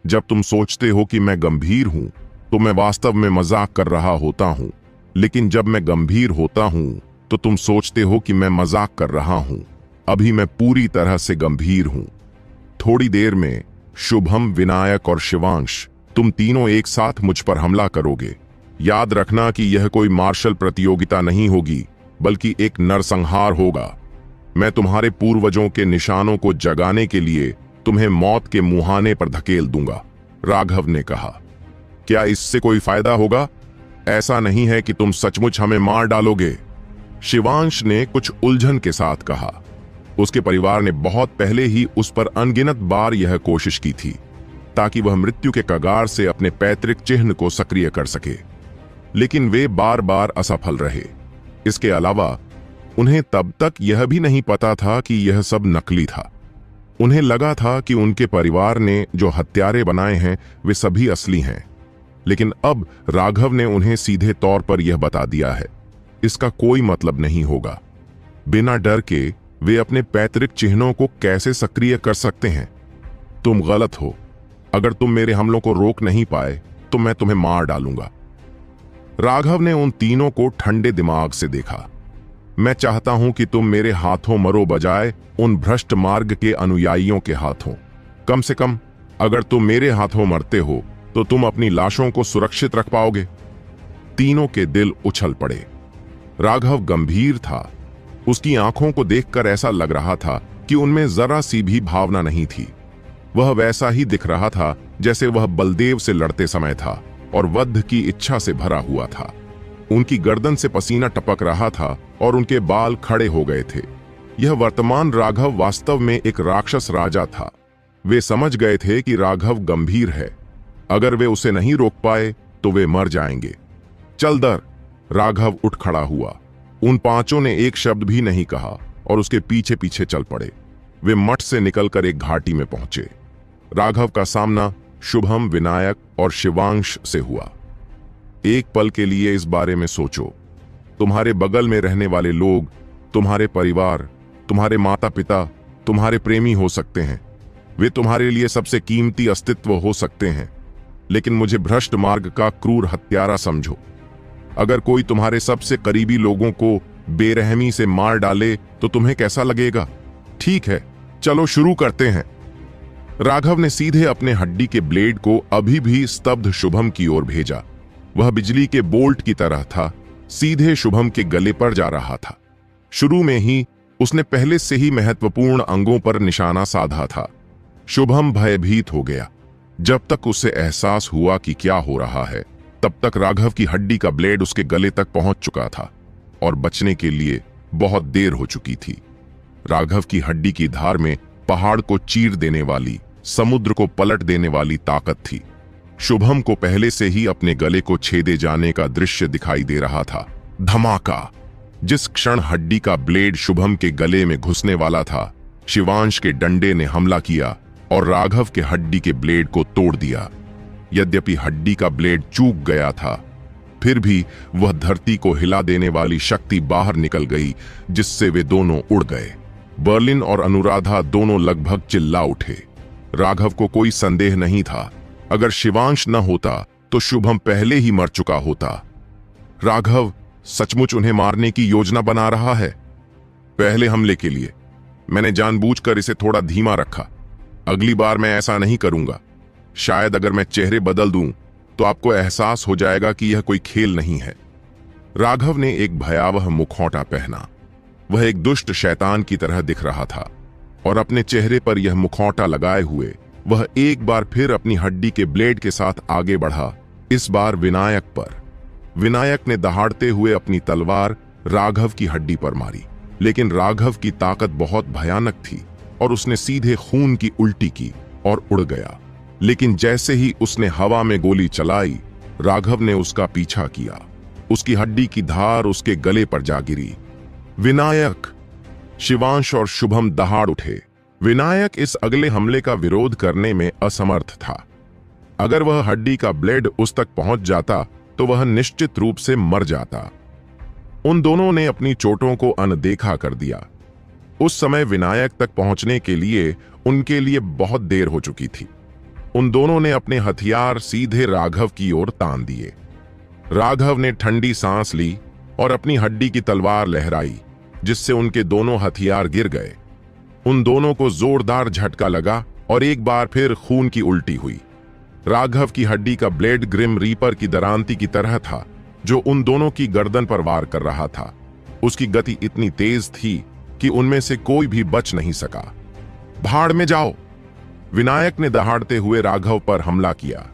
जब तुम सोचते हो कि मैं गंभीर हूं तो मैं वास्तव में मजाक कर रहा होता हूं, लेकिन जब मैं गंभीर होता हूं तो तुम सोचते हो कि मैं मजाक कर रहा हूं। अभी मैं पूरी तरह से गंभीर हूं। थोड़ी देर में शुभम, विनायक और शिवांश, तुम तीनों एक साथ मुझ पर हमला करोगे। याद रखना कि यह कोई मार्शल प्रतियोगिता नहीं होगी, बल्कि एक नरसंहार होगा। मैं तुम्हारे पूर्वजों के निशानों को जगाने के लिए तुम्हें मौत के मुहाने पर धकेल दूंगा। राघव ने कहा, क्या इससे कोई फायदा होगा? ऐसा नहीं है कि तुम सचमुच हमें मार डालोगे। शिवांश ने कुछ उलझन के साथ कहा। उसके परिवार ने बहुत पहले ही उस पर अनगिनत बार यह कोशिश की थी ताकि वह मृत्यु के कगार से अपने पैतृक चिन्ह को सक्रिय कर सके, लेकिन वे बार बार असफल रहे। इसके अलावा उन्हें तब तक यह भी नहीं पता था कि यह सब नकली था। उन्हें लगा था कि उनके परिवार ने जो हत्यारे बनाए हैं वे सभी असली हैं, लेकिन अब राघव ने उन्हें सीधे तौर पर यह बता दिया है, इसका कोई मतलब नहीं होगा। बिना डर के वे अपने पैतृक चिन्हों को कैसे सक्रिय कर सकते हैं? तुम गलत हो। अगर तुम मेरे हमलों को रोक नहीं पाए तो मैं तुम्हें मार डालूंगा। राघव ने उन तीनों को ठंडे दिमाग से देखा। मैं चाहता हूं कि तुम मेरे हाथों मरो बजाय उन भ्रष्ट मार्ग के अनुयायियों के हाथों। कम से कम अगर तुम मेरे हाथों मरते हो तो तुम अपनी लाशों को सुरक्षित रख पाओगे। तीनों के दिल उछल पड़े। राघव गंभीर था। उसकी आंखों को देखकर ऐसा लग रहा था कि उनमें जरा सी भी भावना नहीं थी। वह वैसा ही दिख रहा था जैसे वह बलदेव से लड़ते समय था और वध की इच्छा से भरा हुआ था। उनकी गर्दन से पसीना टपक रहा था और उनके बाल खड़े हो गए थे। यह वर्तमान राघव वास्तव में एक राक्षस राजा था। वे समझ गए थे कि राघव गंभीर है। अगर वे उसे नहीं रोक पाए तो वे मर जाएंगे। चल दर। राघव उठ खड़ा हुआ। उन पांचों ने एक शब्द भी नहीं कहा और उसके पीछे पीछे चल पड़े। वे मठ से निकलकर एक घाटी में पहुंचे। राघव का सामना शुभम, विनायक और शिवांश से हुआ। एक पल के लिए इस बारे में सोचो। तुम्हारे बगल में रहने वाले लोग, तुम्हारे परिवार, तुम्हारे माता पिता, तुम्हारे प्रेमी हो सकते हैं। वे तुम्हारे लिए सबसे कीमती अस्तित्व हो सकते हैं, लेकिन मुझे भ्रष्ट मार्ग का क्रूर हत्यारा समझो। अगर कोई तुम्हारे सबसे करीबी लोगों को बेरहमी से मार डाले तो तुम्हें कैसा लगेगा? ठीक है, चलो शुरू करते हैं। राघव ने सीधे अपने हड्डी के ब्लेड को अभी भी स्तब्ध शुभम की ओर भेजा। वह बिजली के बोल्ट की तरह था, सीधे शुभम के गले पर जा रहा था। शुरू में ही उसने पहले से ही महत्वपूर्ण अंगों पर निशाना साधा था। शुभम भयभीत हो गया। जब तक उसे एहसास हुआ कि क्या हो रहा है, तब तक राघव की हड्डी का ब्लेड उसके गले तक पहुंच चुका था और बचने के लिए बहुत देर हो चुकी थी। राघव की हड्डी की धार में पहाड़ को चीर देने वाली, समुद्र को पलट देने वाली ताकत थी। शुभम को पहले से ही अपने गले को छेदे जाने का दृश्य दिखाई दे रहा था। धमाका। जिस क्षण हड्डी का ब्लेड शुभम के गले में घुसने वाला था, शिवांश के डंडे ने हमला किया और राघव के हड्डी के ब्लेड को तोड़ दिया। यद्यपि हड्डी का ब्लेड चूक गया था, फिर भी वह धरती को हिला देने वाली शक्ति बाहर निकल गई, जिससे वे दोनों उड़ गए। बर्लिन और अनुराधा दोनों लगभग चिल्ला उठे। राघव को कोई संदेह नहीं था, अगर शिवांश न होता तो शुभम पहले ही मर चुका होता। राघव सचमुच उन्हें मारने की योजना बना रहा है। पहले हमले के लिए मैंने जानबूझकर इसे थोड़ा धीमा रखा। अगली बार मैं ऐसा नहीं करूंगा। शायद अगर मैं चेहरे बदल दूं तो आपको एहसास हो जाएगा कि यह कोई खेल नहीं है। राघव ने एक भयावह मुखौटा पहना। वह एक दुष्ट शैतान की तरह दिख रहा था और अपने चेहरे पर यह मुखौटा लगाए हुए वह एक बार फिर अपनी हड्डी के ब्लेड के साथ आगे बढ़ा, इस बार विनायक पर। विनायक ने दहाड़ते हुए अपनी तलवार राघव की हड्डी पर मारी, लेकिन राघव की ताकत बहुत भयानक थी और उसने सीधे खून की उल्टी की और उड़ गया। लेकिन जैसे ही उसने हवा में गोली चलाई, राघव ने उसका पीछा किया। उसकी हड्डी की धार उसके गले पर जा गिरी। विनायक! शिवांश और शुभम दहाड़ उठे। विनायक इस अगले हमले का विरोध करने में असमर्थ था। अगर वह हड्डी का ब्लेड उस तक पहुंच जाता तो वह निश्चित रूप से मर जाता। उन दोनों ने अपनी चोटों को अनदेखा कर दिया। उस समय विनायक तक पहुंचने के लिए उनके लिए बहुत देर हो चुकी थी। उन दोनों ने अपने हथियार सीधे राघव की ओर तान दिए। राघव ने ठंडी सांस ली और अपनी हड्डी की तलवार लहराई, जिससे उनके दोनों हथियार गिर गए। उन दोनों को जोरदार झटका लगा और एक बार फिर खून की उल्टी हुई। राघव की हड्डी का ब्लेड ग्रिम रीपर की दरांती की तरह था, जो उन दोनों की गर्दन पर वार कर रहा था। उसकी गति इतनी तेज थी कि उनमें से कोई भी बच नहीं सका। भाड़ में जाओ! विनायक ने दहाड़ते हुए राघव पर हमला किया।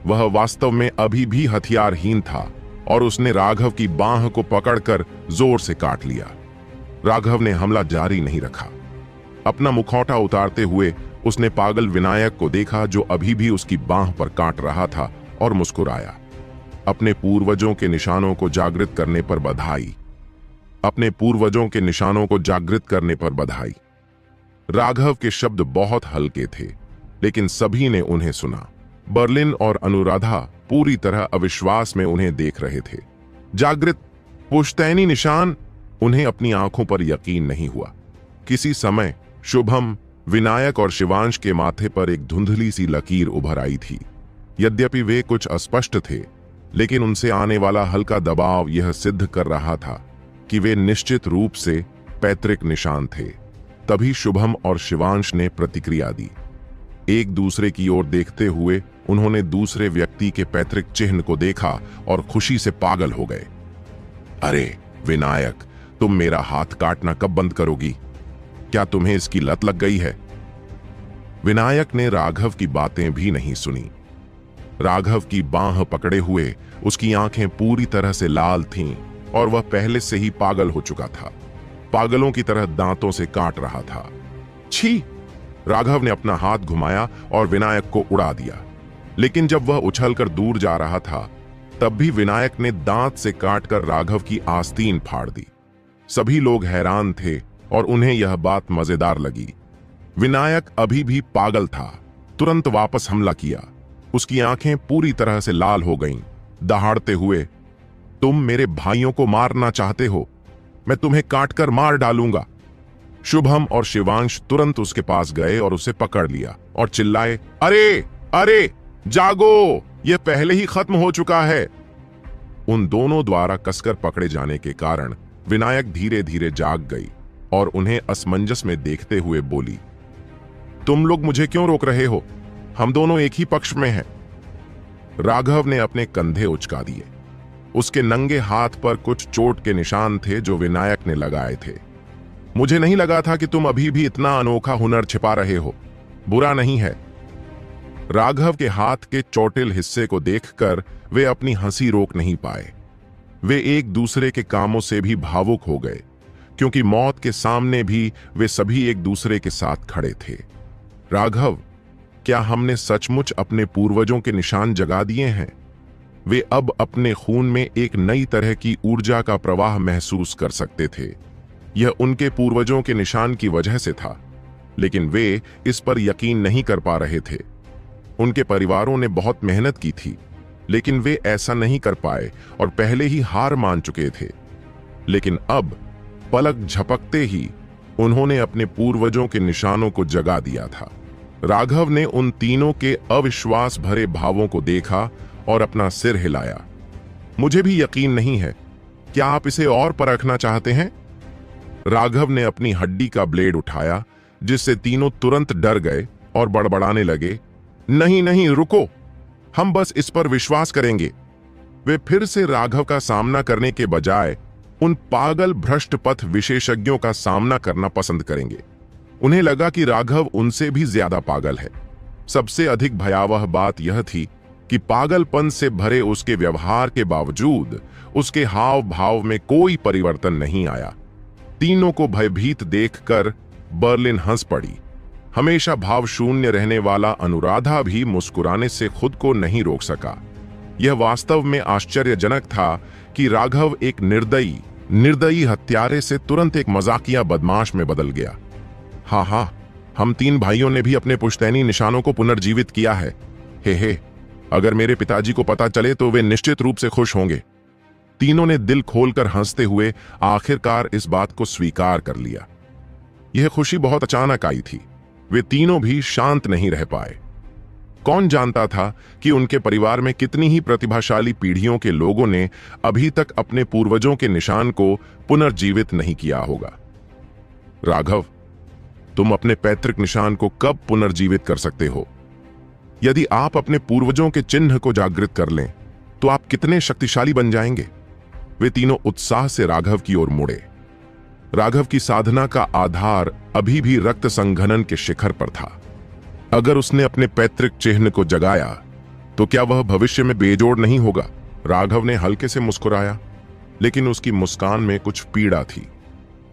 वह वास्तव में अभी भी हथियारहीन था और उसने राघव की बांह को पकड़कर जोर से काट लिया। राघव ने हमला जारी नहीं रखा। अपना मुखौटा उतारते हुए उसने पागल विनायक को देखा, जो अभी भी उसकी बांह पर काट रहा था, और मुस्कुराया। अपने पूर्वजों के निशानों को जागृत करने पर बधाई। अपने पूर्वजों के निशानों को जागृत करने पर बधाई। राघव के शब्द बहुत हल्के थे, लेकिन सभी ने उन्हें सुना। बर्लिन और अनुराधा पूरी तरह अविश्वास में उन्हें देख रहे थे। जागृत पुश्तैनी निशान! उन्हें अपनी आंखों पर यकीन नहीं हुआ। किसी समय शुभम, विनायक और शिवांश के माथे पर एक धुंधली सी लकीर उभर आई थी। यद्यपि वे कुछ अस्पष्ट थे, लेकिन उनसे आने वाला हल्का दबाव यह सिद्ध कर रहा था कि वे निश्चित रूप से पैतृक निशान थे। तभी शुभम और शिवांश ने प्रतिक्रिया दी। एक दूसरे की ओर देखते हुए उन्होंने दूसरे व्यक्ति के पैतृक चिन्ह को देखा और खुशी से पागल हो गए। अरे विनायक, तुम मेरा हाथ काटना कब बंद करोगी? क्या तुम्हें इसकी लत लग गई है? विनायक ने राघव की बातें भी नहीं सुनी। राघव की बांह पकड़े हुए उसकी आंखें पूरी तरह से लाल थीं और वह पहले से ही पागल हो चुका था। पागलों की तरह दांतों से काट रहा था। छी! राघव ने अपना हाथ घुमाया और विनायक को उड़ा दिया। लेकिन जब वह उछलकर दूर जा रहा था, तब भी विनायक ने दांत से काटकर राघव की आस्तीन फाड़ दी। सभी लोग हैरान थे और उन्हें यह बात मजेदार लगी। विनायक अभी भी पागल था। तुरंत वापस हमला किया। उसकी आंखें पूरी तरह से लाल हो गईं, दहाड़ते हुए, तुम मेरे भाइयों को मारना चाहते हो? मैं तुम्हें काटकर मार डालूंगा। शुभम और शिवांश तुरंत उसके पास गए और उसे पकड़ लिया और चिल्लाए, अरे अरे जागो, यह पहले ही खत्म हो चुका है। उन दोनों द्वारा कसकर पकड़े जाने के कारण विनायक धीरे धीरे जाग गई और उन्हें असमंजस में देखते हुए बोली, तुम लोग मुझे क्यों रोक रहे हो? हम दोनों एक ही पक्ष में हैं। राघव ने अपने कंधे उचका दिए। उसके नंगे हाथ पर कुछ चोट के निशान थे जो विनायक ने लगाए थे। मुझे नहीं लगा था कि तुम अभी भी इतना अनोखा हुनर छिपा रहे हो। बुरा नहीं है। राघव के हाथ के चोटिल हिस्से को देखकर वे अपनी हंसी रोक नहीं पाए। वे एक दूसरे के कामों से भी भावुक हो गए, क्योंकि मौत के सामने भी वे सभी एक दूसरे के साथ खड़े थे। राघव, क्या हमने सचमुच अपने पूर्वजों के निशान जगा दिए हैं? वे अब अपने खून में एक नई तरह की ऊर्जा का प्रवाह महसूस कर सकते थे। यह उनके पूर्वजों के निशान की वजह से था, लेकिन वे इस पर यकीन नहीं कर पा रहे थे। उनके परिवारों ने बहुत मेहनत की थी, लेकिन वे ऐसा नहीं कर पाए और पहले ही हार मान चुके थे। लेकिन अब पलक झपकते ही उन्होंने अपने पूर्वजों के निशानों को जगा दिया था। राघव ने उन तीनों के अविश्वास भरे भावों को देखा और अपना सिर हिलाया। मुझे भी यकीन नहीं है, क्या आप इसे और परखना चाहते हैं? राघव ने अपनी हड्डी का ब्लेड उठाया, जिससे तीनों तुरंत डर गए और बड़बड़ाने लगे, नहीं नहीं रुको, हम बस इस पर विश्वास करेंगे। वे फिर से राघव का सामना करने के बजाय उन पागल भ्रष्ट पथ विशेषज्ञों का सामना करना पसंद करेंगे। उन्हें लगा कि राघव उनसे भी ज्यादा पागल है। सबसे अधिक भयावह बात यह थी कि पागलपन से भरे उसके व्यवहार के बावजूद उसके हाव भाव में कोई परिवर्तन नहीं आया। तीनों को भयभीत देखकर बर्लिन हंस पड़ी। हमेशा भाव शून्य रहने वाला अनुराधा भी मुस्कुराने से खुद को नहीं रोक सका। यह वास्तव में आश्चर्यजनक था कि राघव एक निर्दयी हत्यारे से तुरंत एक मजाकिया बदमाश में बदल गया। हाँ, हम तीन भाइयों ने भी अपने पुश्तैनी निशानों को पुनर्जीवित किया है। हे, अगर मेरे पिताजी को पता चले तो वे निश्चित रूप से खुश होंगे। तीनों ने दिल खोलकर हंसते हुए आखिरकार इस बात को स्वीकार कर लिया। यह खुशी बहुत अचानक आई थी। वे तीनों भी शांत नहीं रह पाए। कौन जानता था कि उनके परिवार में कितनी ही प्रतिभाशाली पीढ़ियों के लोगों ने अभी तक अपने पूर्वजों के निशान को पुनर्जीवित नहीं किया होगा। राघव, तुम अपने पैतृक निशान को कब पुनर्जीवित कर सकते हो? यदि आप अपने पूर्वजों के चिन्ह को जागृत कर लें तो आप कितने शक्तिशाली बन जाएंगे। वे तीनों उत्साह से राघव की ओर मुड़े। राघव की साधना का आधार अभी भी रक्त संघनन के शिखर पर था। अगर उसने अपने पैतृक चिन्ह को जगाया तो क्या वह भविष्य में बेजोड़ नहीं होगा? राघव ने हल्के से मुस्कुराया, लेकिन उसकी मुस्कान में कुछ पीड़ा थी।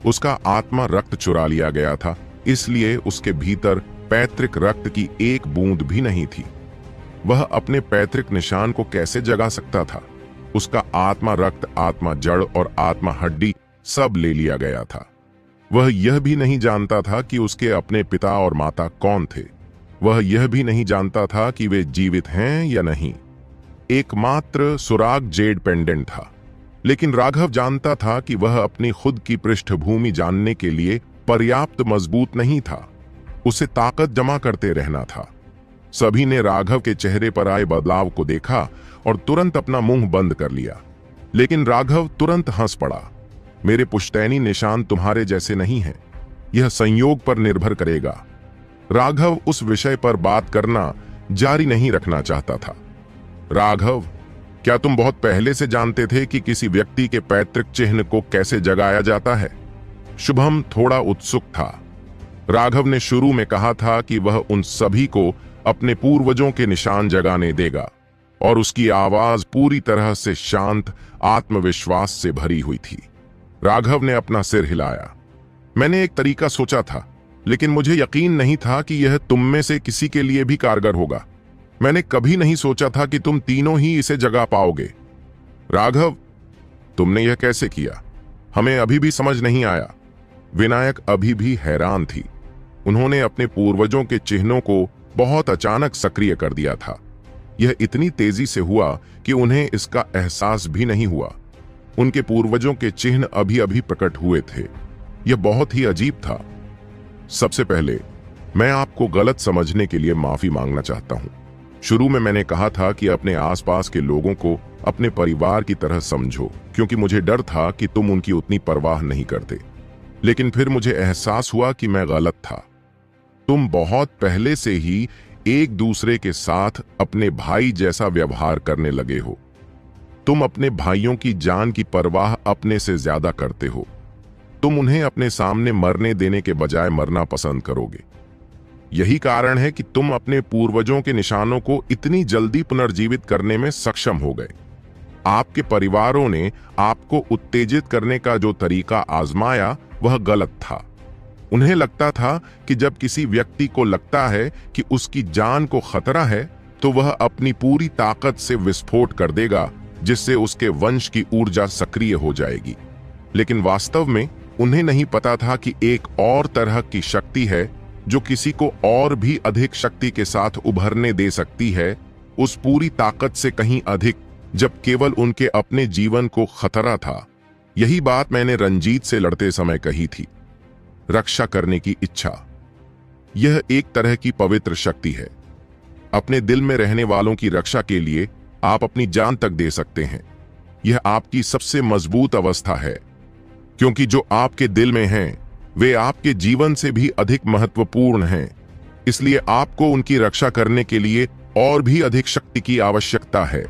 उसका आत्मा रक्त चुरा लिया गया था, इसलिए उसके भीतर पैतृक रक्त की एक बूंद भी नहीं थी। वह अपने पैतृक निशान को कैसे जगा सकता था? उसका आत्मा रक्त, आत्मा जड़ और आत्मा हड्डी सब ले लिया गया था। वह यह भी नहीं जानता था कि उसके अपने पिता और माता कौन थे। वह यह भी नहीं जानता था कि वे जीवित हैं या नहीं। एकमात्र सुराग जेड पेंडेंट था, लेकिन राघव जानता था कि वह अपनी खुद की पृष्ठभूमि जानने के लिए पर्याप्त मजबूत नहीं था। उसे ताकत जमा करते रहना था। सभी ने राघव के चेहरे पर आए बदलाव को देखा और तुरंत अपना मुंह बंद कर लिया, लेकिन राघव तुरंत हंस पड़ा। मेरे पुश्तैनी निशान तुम्हारे जैसे नहीं हैं, यह संयोग पर निर्भर करेगा। राघव उस विषय पर बात करना जारी नहीं रखना चाहता था। राघव, क्या तुम बहुत पहले से जानते थे कि किसी व्यक्ति के पैतृक चिन्ह को कैसे जगाया जाता है? शुभम थोड़ा उत्सुक था। राघव ने शुरू में कहा था कि वह उन सभी को अपने पूर्वजों के निशान जगाने देगा, और उसकी आवाज पूरी तरह से शांत, आत्मविश्वास से भरी हुई थी। राघव ने अपना सिर हिलाया। मैंने एक तरीका सोचा था, लेकिन मुझे यकीन नहीं था कि यह तुम में से किसी के लिए भी कारगर होगा। मैंने कभी नहीं सोचा था कि तुम तीनों ही इसे जगा पाओगे। राघव, तुमने यह कैसे किया? हमें अभी भी समझ नहीं आया। विनायक अभी भी हैरान थी। उन्होंने अपने पूर्वजों के चिन्हों को बहुत अचानक सक्रिय कर दिया था। यह इतनी तेजी से हुआ कि उन्हें इसका एहसास भी नहीं हुआ। उनके पूर्वजों के चिन्ह अभी अभी प्रकट हुए थे। यह बहुत ही अजीब था। सबसे पहले मैं आपको गलत समझने के लिए माफी मांगना चाहता हूं। शुरू में मैंने कहा था कि अपने आसपास के लोगों को अपने परिवार की तरह समझो, क्योंकि मुझे डर था कि तुम उनकी उतनी परवाह नहीं करते। लेकिन फिर मुझे एहसास हुआ कि मैं गलत था। तुम बहुत पहले से ही एक दूसरे के साथ अपने भाई जैसा व्यवहार करने लगे हो। तुम अपने भाइयों की जान की परवाह अपने से ज्यादा करते हो। तुम उन्हें अपने सामने मरने देने के बजाय मरना पसंद करोगे। यही कारण है कि तुम अपने पूर्वजों के निशानों को इतनी जल्दी पुनर्जीवित करने में सक्षम हो गए। आपके परिवारों ने आपको उत्तेजित करने का जो तरीका आजमाया वह गलत था। उन्हें लगता था कि जब किसी व्यक्ति को लगता है कि उसकी जान को खतरा है तो वह अपनी पूरी ताकत से विस्फोट कर देगा, जिससे उसके वंश की ऊर्जा सक्रिय हो जाएगी। लेकिन वास्तव में उन्हें नहीं पता था कि एक और तरह की शक्ति है जो किसी को और भी अधिक शक्ति के साथ उभरने दे सकती है, उस पूरी ताकत से कहीं अधिक, जब केवल उनके अपने जीवन को खतरा था। यही बात मैंने रंजीत से लड़ते समय कही थी। रक्षा करने की इच्छा, यह एक तरह की पवित्र शक्ति है। अपने दिल में रहने वालों की रक्षा के लिए आप अपनी जान तक दे सकते हैं। यह आपकी सबसे मजबूत अवस्था है, क्योंकि जो आपके दिल में हैं, वे आपके जीवन से भी अधिक महत्वपूर्ण हैं। इसलिए आपको उनकी रक्षा करने के लिए और भी अधिक शक्ति की आवश्यकता है।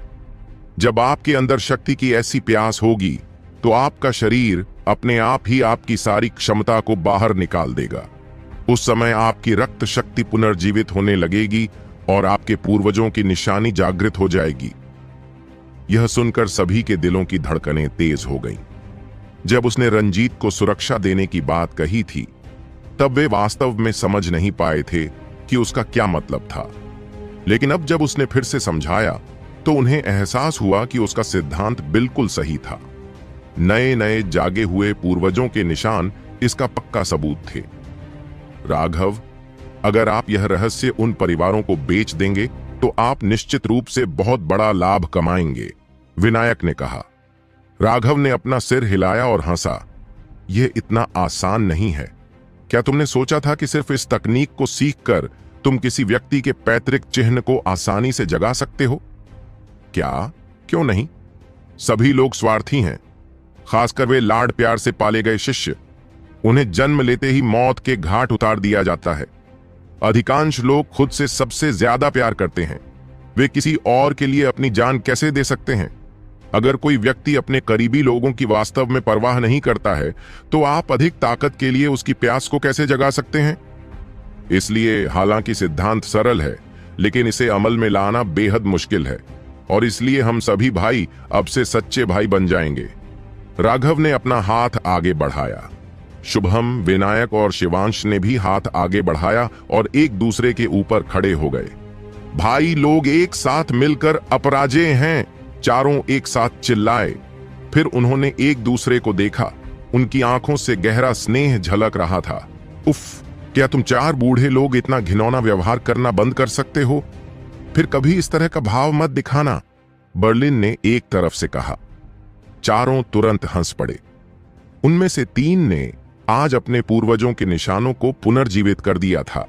जब आपके अंदर शक्ति की ऐसी प्यास होगी, तो आपका शरीर अपने आप ही आपकी सारी क्षमता को बाहर निकाल देगा। उस समय आपकी रक्त शक्ति पुनर्जीवित होने लगेगी और आपके पूर्वजों की निशानी जागृत हो जाएगी। यह सुनकर सभी के दिलों की धड़कनें तेज हो गईं। जब उसने रंजीत को सुरक्षा देने की बात कही थी, तब वे वास्तव में समझ नहीं पाए थे कि उसका क्या मतलब था। लेकिन अब जब उसने फिर से समझाया, तो उन्हें एहसास हुआ कि उसका सिद्धांत बिल्कुल सही था। नए नए जागे हुए पूर्वजों के निशान इसका पक्का सबूत थे। राघव, अगर आप यह रहस्य उन परिवारों को बेच देंगे, तो आप निश्चित रूप से बहुत बड़ा लाभ कमाएंगे, विनायक ने कहा। राघव ने अपना सिर हिलाया और हंसा। यह इतना आसान नहीं है। क्या तुमने सोचा था कि सिर्फ इस तकनीक को सीखकर तुम किसी व्यक्ति के पैतृक चिन्ह को आसानी से जगा सकते हो? क्या? क्यों नहीं? सभी लोग स्वार्थी हैं, खासकर वे लाड प्यार से पाले गए शिष्य। उन्हें जन्म लेते ही मौत के घाट उतार दिया जाता है। अधिकांश लोग खुद से सबसे ज्यादा प्यार करते हैं। वे किसी और के लिए अपनी जान कैसे दे सकते हैं? अगर कोई व्यक्ति अपने करीबी लोगों की वास्तव में परवाह नहीं करता है, तो आप अधिक ताकत के लिए उसकी प्यास को कैसे जगा सकते हैं? इसलिए हालांकि सिद्धांत सरल है, लेकिन इसे अमल में लाना बेहद मुश्किल है, और इसलिए हम सभी भाई अब से सच्चे भाई बन जाएंगे। राघव ने अपना हाथ आगे बढ़ाया। शुभम, विनायक और शिवांश ने भी हाथ आगे बढ़ाया और एक दूसरे के ऊपर खड़े हो गए। भाई लोग एक साथ मिलकर अपराजेय हैं, चारों एक साथ चिल्लाए। फिर उन्होंने एक दूसरे को देखा। उनकी आंखों से गहरा स्नेह झलक रहा था। उफ, क्या तुम चार बूढ़े लोग इतना घिनौना व्यवहार करना बंद कर सकते हो? फिर कभी इस तरह का भाव मत दिखाना, बर्लिन ने एक तरफ से कहा। चारों तुरंत हंस पड़े। उनमें से तीन ने आज अपने पूर्वजों के निशानों को पुनर्जीवित कर दिया था।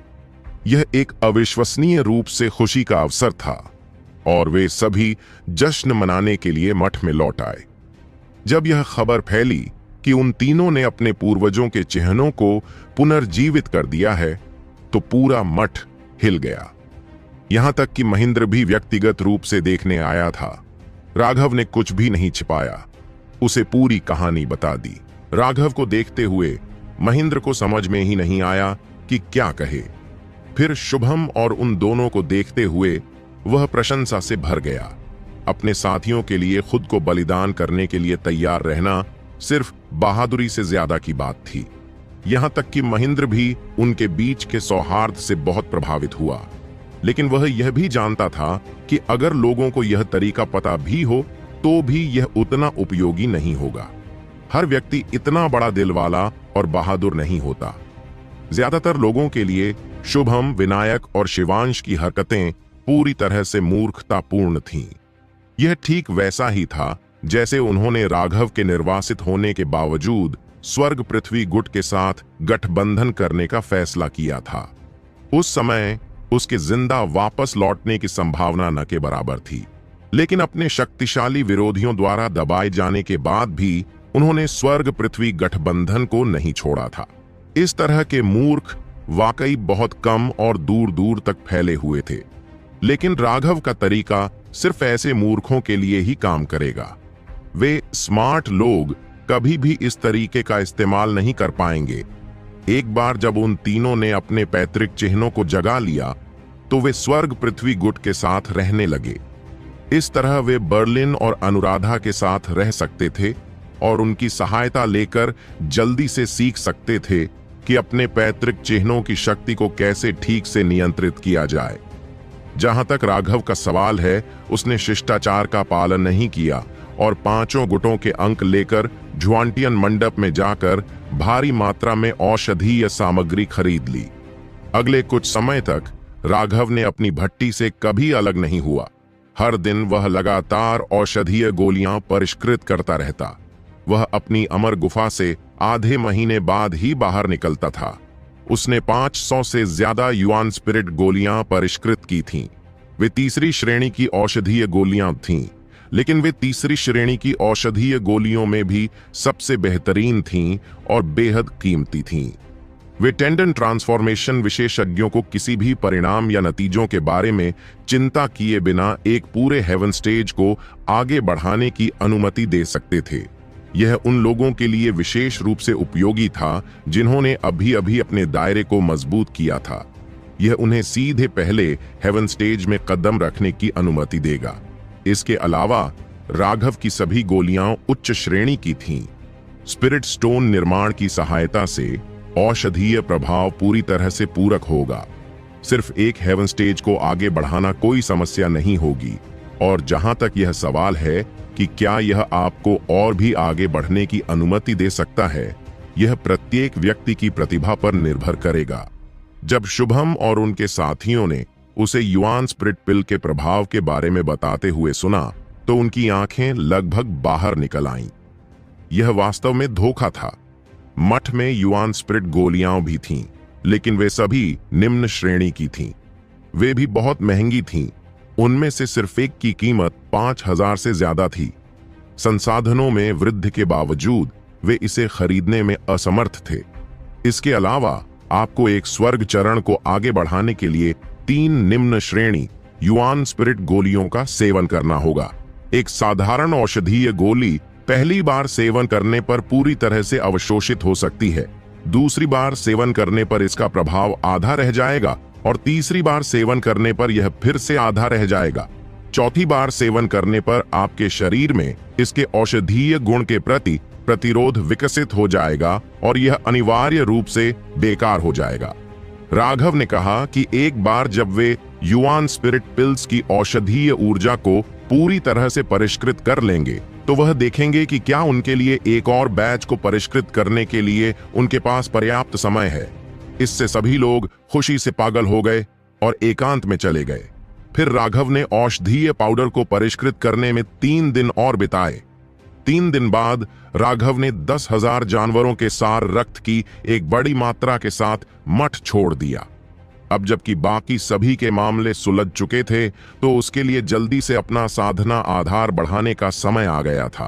यह एक अविश्वसनीय रूप से खुशी का अवसर था और वे सभी जश्न मनाने के लिए मठ में लौट आए। जब यह खबर फैली कि उन तीनों ने अपने पूर्वजों के चिन्हों को पुनर्जीवित कर दिया है, तो पूरा मठ हिल गया। यहां तक कि महेंद्र भी व्यक्तिगत रूप से देखने आया था। राघव ने कुछ भी नहीं छिपाया, उसे पूरी कहानी बता दी। राघव को देखते हुए महेंद्र को समझ में ही नहीं आया कि क्या कहे। फिर शुभम और उन दोनों को देखते हुए वह प्रशंसा से भर गया। अपने साथियों के लिए खुद को बलिदान करने के लिए तैयार रहना सिर्फ बहादुरी से ज्यादा की बात थी। यहां तक कि महेंद्र भी उनके बीच के सौहार्द से बहुत प्रभावित हुआ। लेकिन वह यह भी जानता था कि अगर लोगों को यह तरीका पता भी हो, तो भी यह उतना उपयोगी नहीं होगा। हर व्यक्ति इतना बड़ा दिल वाला और बहादुर नहीं होता। ज्यादातर लोगों के लिए शुभम, विनायक और शिवांश की हरकतें पूरी तरह से मूर्खतापूर्ण थीं। यह ठीक वैसा ही था जैसे उन्होंने राघव के निर्वासित होने के बावजूद स्वर्ग पृथ्वी गुट के साथ गठबंधन करने का फैसला किया था। उस समय उसके जिंदा वापस लौटने की संभावना न के बराबर थी, लेकिन अपने शक्तिशाली विरोधियों द्वारा दबाए जाने के बाद भी उन्होंने स्वर्ग पृथ्वी गठबंधन को नहीं छोड़ा था। इस तरह के मूर्ख वाकई बहुत कम और दूर दूर तक फैले हुए थे, लेकिन राघव का तरीका सिर्फ ऐसे मूर्खों के लिए ही काम करेगा। वे स्मार्ट लोग कभी भी इस तरीके का इस्तेमाल नहीं कर पाएंगे। एक बार जब उन तीनों ने अपने पैतृक चिन्हों को जगा लिया, तो वे स्वर्ग पृथ्वी गुट के साथ रहने लगे। इस तरह वे बर्लिन और अनुराधा के साथ रह सकते थे और उनकी सहायता लेकर जल्दी से सीख सकते थे कि अपने पैतृक चिन्हों की शक्ति को कैसे ठीक से नियंत्रित किया जाए। जहां तक राघव का सवाल है, उसने शिष्टाचार का पालन नहीं किया और 5 गुटों के अंक लेकर ज्वांटियन मंडप में जाकर भारी मात्रा में औषधीय सामग्री खरीद ली। अगले कुछ समय तक राघव ने अपनी भट्टी से कभी अलग नहीं हुआ। हर दिन वह लगातार औषधीय गोलियां परिष्कृत करता रहता। वह अपनी अमर गुफा से आधे महीने बाद ही बाहर निकलता था। उसने 500 से ज्यादा युआन स्पिरिट गोलियां परिष्कृत की थीं। वे तीसरी श्रेणी की औषधीय गोलियां थीं, लेकिन वे तीसरी श्रेणी की औषधीय गोलियों में भी सबसे बेहतरीन थीं और बेहद कीमती थीं। वे टेंडन ट्रांसफॉर्मेशन विशेषज्ञों को किसी भी परिणाम या नतीजों के बारे में चिंता किए बिना एक पूरे हेवन स्टेज को आगे बढ़ाने की अनुमति दे सकते थे। यह उन लोगों के लिए विशेष रूप से उपयोगी था जिन्होंने अभी अभी अपने दायरे को मजबूत किया था। यह उन्हें सीधे पहले हेवन स्टेज में कदम रखने की अनुमति देगा। इसके अलावा राघव की सभी गोलियां उच्च श्रेणी की थीं। स्पिरिट स्टोन निर्माण की सहायता से औषधीय प्रभाव पूरी तरह से पूरक होगा। सिर्फ एक हेवन स्टेज को आगे बढ़ाना कोई समस्या नहीं होगी। और जहां तक यह सवाल है कि क्या यह आपको और भी आगे बढ़ने की अनुमति दे सकता है, यह प्रत्येक व्यक्ति की प्रतिभा पर निर्भर करेगा। जब शुभम और उनके साथियों ने उसे युआन स्पिरिट पिल के प्रभाव के बारे में बताते हुए सुना तो उनकी आंखें लगभग बाहर निकल आईं। यह वास्तव में धोखा था। मठ में युआन स्पिरिट गोलियां भी थीं, लेकिन वे सभी निम्न श्रेणी की थीं। वे भी बहुत महंगी थीं। उनमें से सिर्फ एक की कीमत 5000 से ज्यादा थी। संसाधनों में वृद्धि के बावजूद वे इसे खरीदने में असमर्थ थे। इसके अलावा आपको एक स्वर्ग चरण को आगे बढ़ाने के लिए 3 निम्न श्रेणी युआन स्पिरिट गोलियों का सेवन करना होगा। एक साधारण औषधीय गोली पहली बार सेवन करने पर पूरी तरह से अवशोषित हो सकती है। दूसरी बार सेवन करने पर इसका प्रभाव आधा रह जाएगा और तीसरी बार सेवन करने पर यह फिर से आधा रह जाएगा। चौथी बार सेवन करने पर आपके शरीर में इसके औषधीय गुण के प्रति प्रतिरोध विकसित हो जाएगा और यह अनिवार्य रूप से बेकार हो जाएगा। राघव ने कहा कि एक बार जब वे युआन स्पिरिट पिल्स की औषधीय ऊर्जा को पूरी तरह से परिष्कृत कर लेंगे तो वह देखेंगे कि क्या उनके लिए एक और बैच को परिष्कृत करने के लिए उनके पास पर्याप्त समय है। इससे सभी लोग खुशी से पागल हो गए और एकांत में चले गए। फिर राघव ने औषधीय पाउडर को परिष्कृत करने में 3 दिन और बिताए। 3 दिन बाद राघव ने 10,000 जानवरों के सार रक्त की एक बड़ी मात्रा के साथ मठ छोड़ दिया। अब जबकि बाकी सभी के मामले सुलझ चुके थे तो उसके लिए जल्दी से अपना साधना आधार बढ़ाने का समय आ गया था।